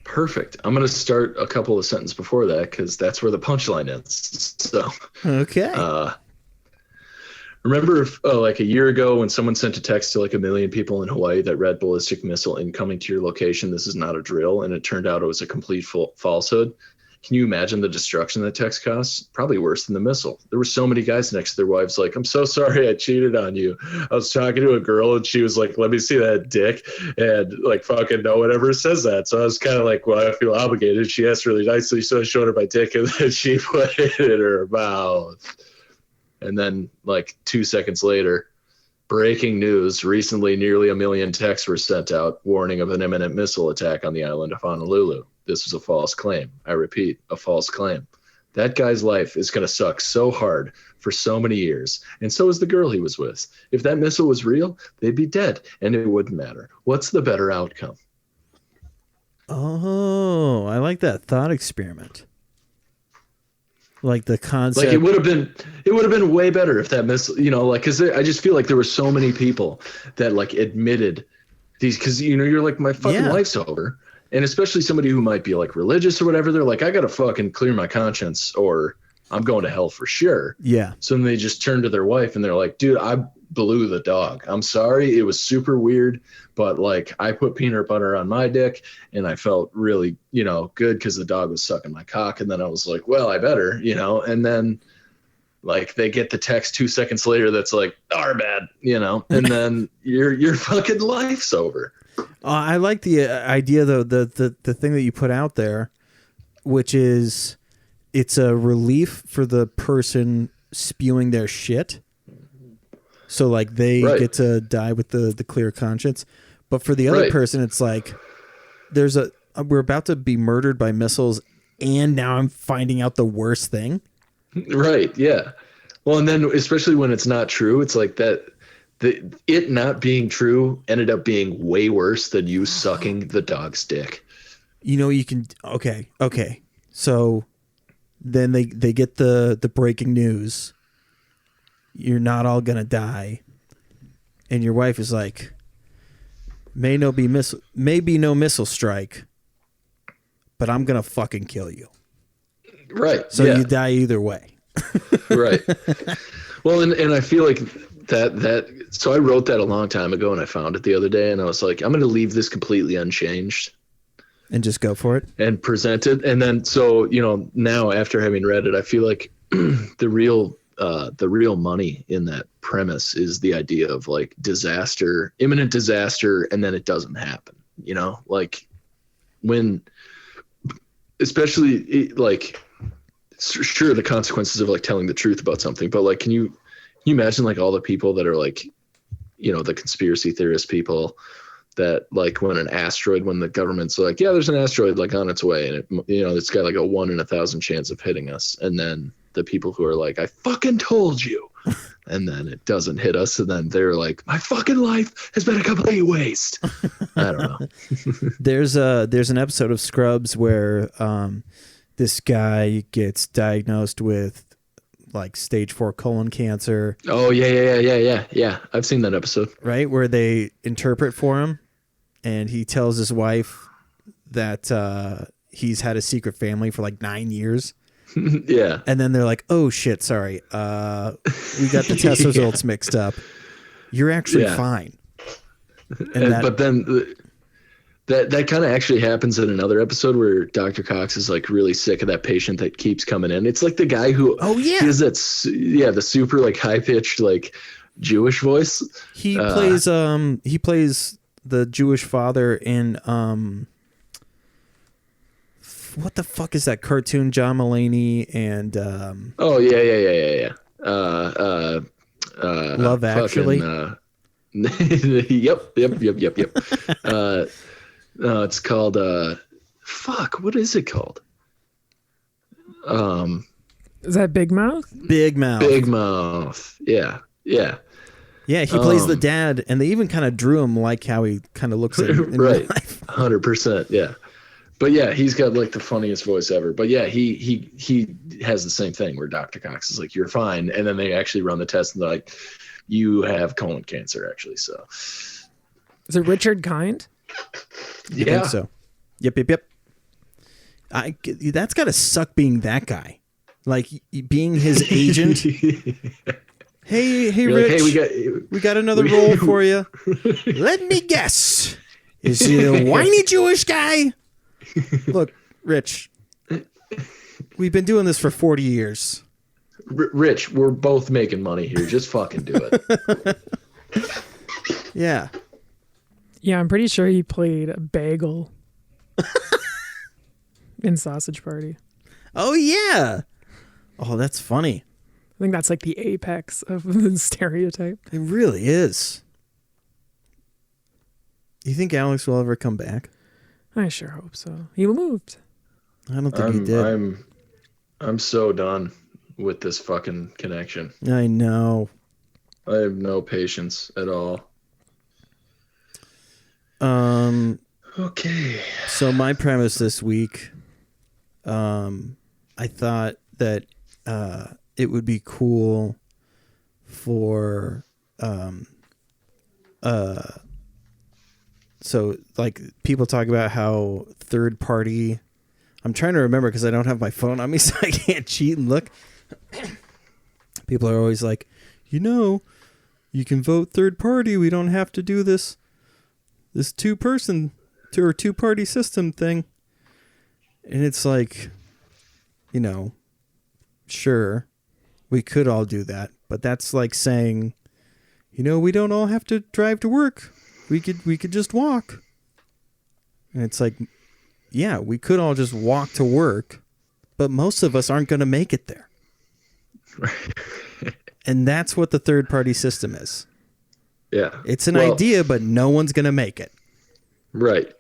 Perfect. I'm going to start a couple of sentences before that because that's where the punchline is. So, okay. Remember like a year ago when someone sent a text to like 1 million people in Hawaii that read ballistic missile incoming to your location, this is not a drill, and it turned out it was a complete falsehood? Can you imagine the destruction that text costs? Probably worse than the missile. There were so many guys next to their wives like, I'm so sorry I cheated on you. I was talking to a girl and she was like, let me see that dick. And like, fucking no one ever says that. So I was kind of like, well, I feel obligated. She asked really nicely, so I showed her my dick and then she put it in her mouth. And then like 2 seconds later, breaking news, recently nearly 1 million texts were sent out warning of an imminent missile attack on the island of Honolulu. This was a false claim. I repeat, a false claim. That guy's life is going to suck so hard for so many years. And so is the girl he was with. If that missile was real, they'd be dead and it wouldn't matter. What's the better outcome? Oh, I like that thought experiment. Like the concept. Like it would have been way better if that like, because I just feel like there were so many people that like admitted these, because you're like, my fucking life's over, and especially somebody who might be like religious or whatever, they're like, I gotta fucking clear my conscience or I'm going to hell for sure. Yeah. So then they just turn to their wife and they're like, dude, I blew the dog. I'm sorry. It was super weird, but like I put peanut butter on my dick and I felt really, good because the dog was sucking my cock. And then I was like, well, I better, and then like they get the text 2 seconds later that's like, our bad, and then your fucking life's over. I like the idea though, the thing that you put out there, which is it's a relief for the person spewing their shit. So like they get to die with the clear conscience, but for the other person, it's like we're about to be murdered by missiles, and now I'm finding out the worst thing. Right. Yeah. Well, and then especially when it's not true, it's like that. It not being true ended up being way worse than you sucking the dog's dick. You can okay. So then they get the breaking news. You're not all gonna die, and your wife is like, may be no missile strike, but I'm gonna fucking kill you. Right. So you die either way. Right. Well, and I feel like that. So I wrote that a long time ago, and I found it the other day, and I was like, I'm gonna leave this completely unchanged. And just go for it and present it. And then, so, now after having read it, I feel like the real money in that premise is the idea of like imminent disaster, and then it doesn't happen, like when, especially like, sure, the consequences of like telling the truth about something, but like, can you imagine like all the people that are like, the conspiracy theorist people that like when the government's like, yeah, there's an asteroid like on its way, and it, it's got like a 1 in 1,000 chance of hitting us, and then the people who are like, I fucking told you, and then it doesn't hit us, and then they're like, my fucking life has been a complete waste. I don't know. There's an episode of Scrubs where this guy gets diagnosed with like stage 4 colon cancer. Oh yeah. I've seen that episode. Right, where they interpret for him, and he tells his wife that he's had a secret family for like 9 years. Yeah. And then they're like, oh shit, sorry. We got the test results mixed up. You're actually fine. But then that kind of actually happens in another episode where Dr. Cox is like really sick of that patient that keeps coming in. It's like the guy who he has the super like high pitched like Jewish voice. He plays the Jewish father in what the fuck is that cartoon? John Mulaney and Love Actually. Yep. It's called what is it called? Is that Big Mouth? Big Mouth. Big Mouth. Yeah. Yeah, he plays the dad, and they even kind of drew him like how he kind of looks in real life. 100%. Yeah. But yeah, he's got like the funniest voice ever. But yeah, he has the same thing where Dr. Cox is like, you're fine. And then they actually run the test and they're like, you have colon cancer actually. So is it Richard Kind? I think so. Yep. That's gotta suck being that guy. Like being his agent. Hey, you're Rich. Like, hey, we got another role for you. Let me guess. Is he a whiny Jewish guy? Look, Rich, we've been doing this for 40 years. Rich, we're both making money here. Just fucking do it. Yeah. Yeah, I'm pretty sure he played a bagel in Sausage Party. Oh, yeah. Oh, that's funny. I think that's like the apex of the stereotype. It really is. You think Alex will ever come back? I sure hope so. He moved. I don't think he did. I'm so done with this fucking connection. I know. I have no patience at all. Okay. So my premise this week, I thought that it would be cool for so like people talk about how third party. I'm trying to remember because I don't have my phone on me, so I can't cheat and look. People are always like, you can vote third party. We don't have to do this two-party system thing. And it's like, sure, we could all do that, but that's like saying, we don't all have to drive to work. We could just walk. And it's like, yeah, we could all just walk to work, but most of us aren't going to make it there. And that's what the third party system is. Yeah. It's an idea, but no one's going to make it. Right.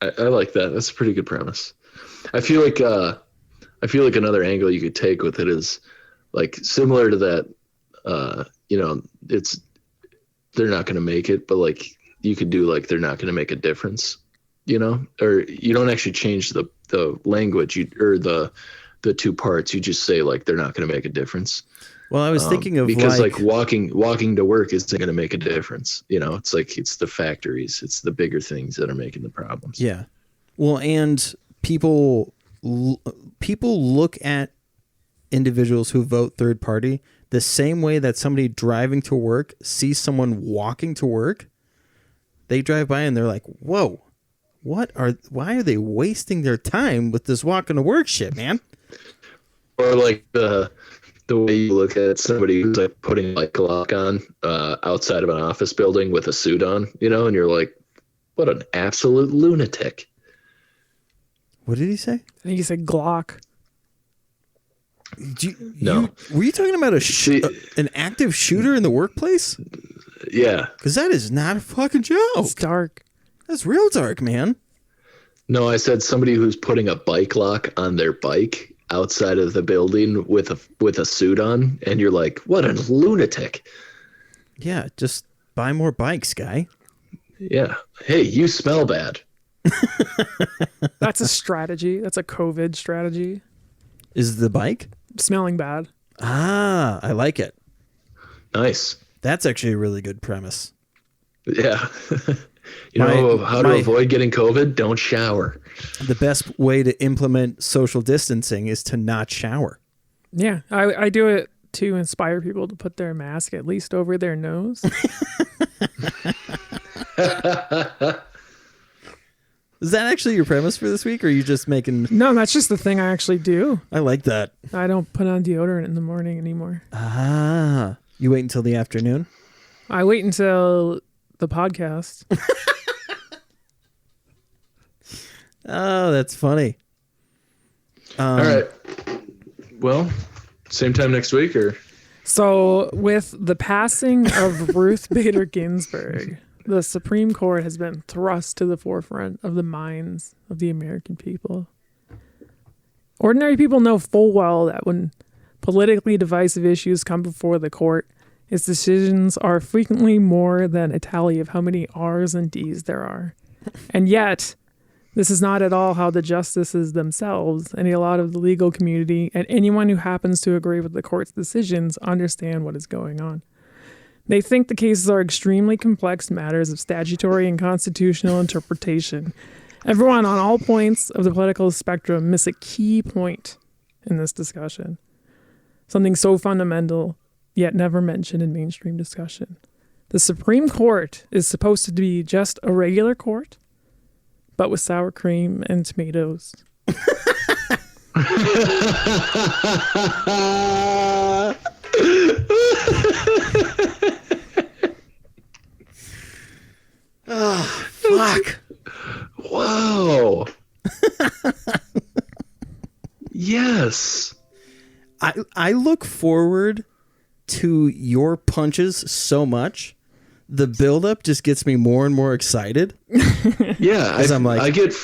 I like that. That's a pretty good premise. I feel like another angle you could take with it is like similar to that, it's they're not going to make it, but like you could do like they're not going to make a difference, or you don't actually change the language or the two parts. You just say like they're not going to make a difference. Well, I was thinking of because like walking to work isn't going to make a difference. It's like it's the factories, it's the bigger things that are making the problems. Yeah. Well, and people look at individuals who vote third party the same way that somebody driving to work sees someone walking to work. They drive by and they're like, "Whoa, why are they wasting their time with this walking to work shit, man?" Or like the way you look at somebody who's like putting like a lock on outside of an office building with a suit on, and you're like, what an absolute lunatic. What did he say? I think he said Glock. No. Were you talking about an active shooter in the workplace? Yeah. Because that is not a fucking joke. It's dark. That's real dark, man. No, I said somebody who's putting a bike lock on their bike outside of the building with a suit on, and you're like, what a lunatic. Yeah, just buy more bikes, guy. Yeah. Hey, you smell bad. That's a strategy. That's a COVID strategy. Is the bike? Smelling bad. Ah, I like it. Nice. That's actually a really good premise. Yeah. How to avoid getting COVID? Don't shower. The best way to implement social distancing is to not shower. Yeah, I do it to inspire people to put their mask at least over their nose. Is that actually your premise for this week, or are you just making... No, that's just the thing I actually do. I like that. I don't put on deodorant in the morning anymore. Ah, you wait until the afternoon? I wait until the podcast. Oh, that's funny. All right. Well, same time next week, or? So, with the passing of Ruth Bader Ginsburg, the Supreme Court has been thrust to the forefront of the minds of the American people. Ordinary people know full well that when politically divisive issues come before the court, its decisions are frequently more than a tally of how many R's and D's there are. And yet, this is not at all how the justices themselves and a lot of the legal community and anyone who happens to agree with the court's decisions understand what is going on. They think the cases are extremely complex matters of statutory and constitutional interpretation. Everyone on all points of the political spectrum miss a key point in this discussion. Something so fundamental, yet never mentioned in mainstream discussion. The Supreme Court is supposed to be just a regular court, but with sour cream and tomatoes. Oh, fuck. Wow. Yes. I look forward to your punches so much. The buildup just gets me more and more excited. Yeah, I get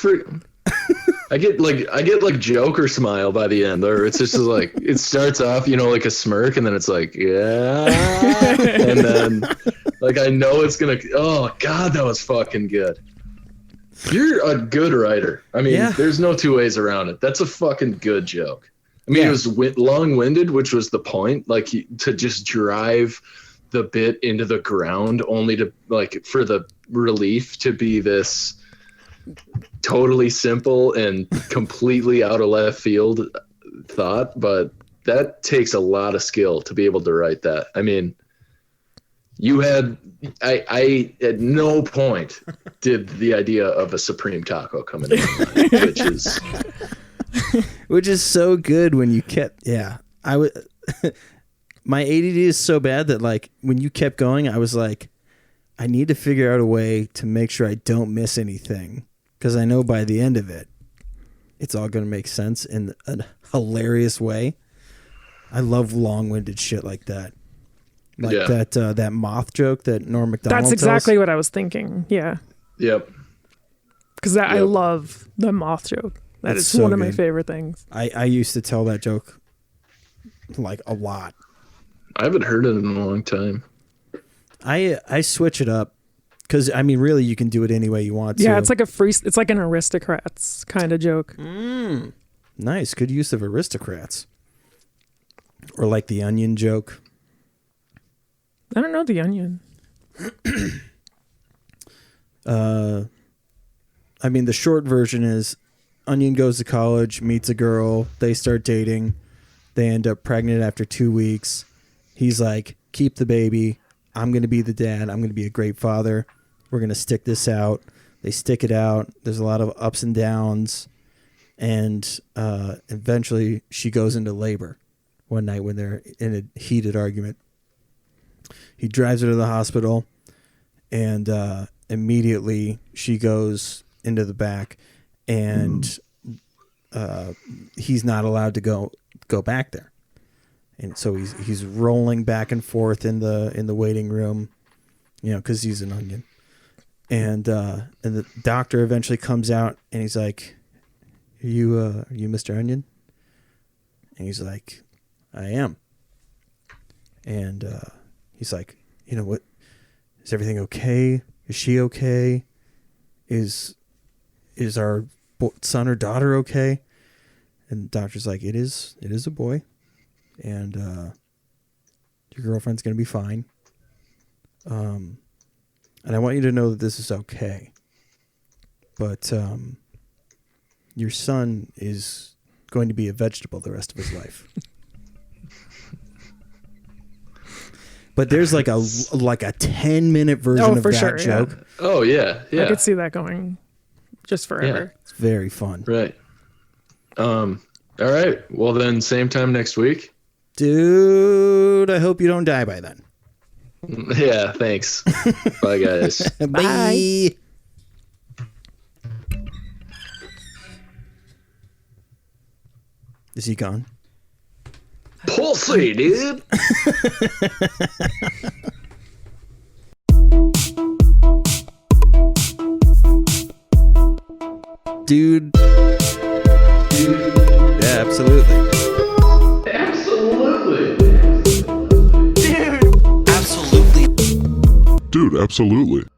like Joker smile by the end, or it's just like it starts off, like a smirk, and then it's like, yeah, and then like I know it's gonna. Oh God, that was fucking good. You're a good writer. I mean, Yeah. there's no two ways around it. That's a fucking good joke. I mean, Yeah. it was long-winded, which was the point, like to just drive the bit into the ground, only to like for the relief to be this totally simple and completely out of left field thought. But that takes a lot of skill to be able to write that. I mean, you had I at no point did the idea of a supreme taco come into my mind, Which is so good when you kept. Yeah, I would. My ADD is so bad that like when you kept going, I was like, I need to figure out a way to make sure I don't miss anything because I know by the end of it, it's all going to make sense in a hilarious way. I love long-winded shit like that. Like Yeah. that moth joke that Norm Macdonald That's exactly what I was thinking. Yeah, Yep. because I Yep. love the moth joke. That That's is so one of my good. favorite things. I used to tell that joke like a lot. I haven't heard it in a long time. I switch it up because I mean, really, you can do it any way you want to. Yeah, it's like it's like an aristocrats kind of joke. Nice, good use of aristocrats, or like the onion joke. I don't know the Onion. I mean, the short version is Onion goes to college, meets a girl, they start dating, they end up pregnant after 2 weeks. He's like, keep the baby. I'm going to be the dad. I'm going to be a great father. We're going to stick this out. They stick it out. There's a lot of ups and downs. And eventually she goes into labor one night when they're in a heated argument. He drives her to the hospital, and immediately she goes into the back, and he's not allowed to go back there. And so he's rolling back and forth in the waiting room, you know, because he's an onion. And the doctor eventually comes out, and he's like, are you Mr. Onion? And he's like, I am. And he's like, you know what? Is everything okay? Is she okay? Is our son or daughter okay? And the doctor's like, it is a boy, and your girlfriend's gonna be fine. And I want you to know that this is okay. But your son is going to be a vegetable the rest of his life. But there's like a 10-minute version of for that sure, yeah. joke. Oh yeah, I yeah, could see that going just forever. It's very fun. right. All right. Well then, same time next week. Dude, I hope you don't die by then. Yeah. Thanks. Bye, guys. Bye. Is he gone? Pussy, dude. Dude. Yeah, absolutely. Dude, absolutely.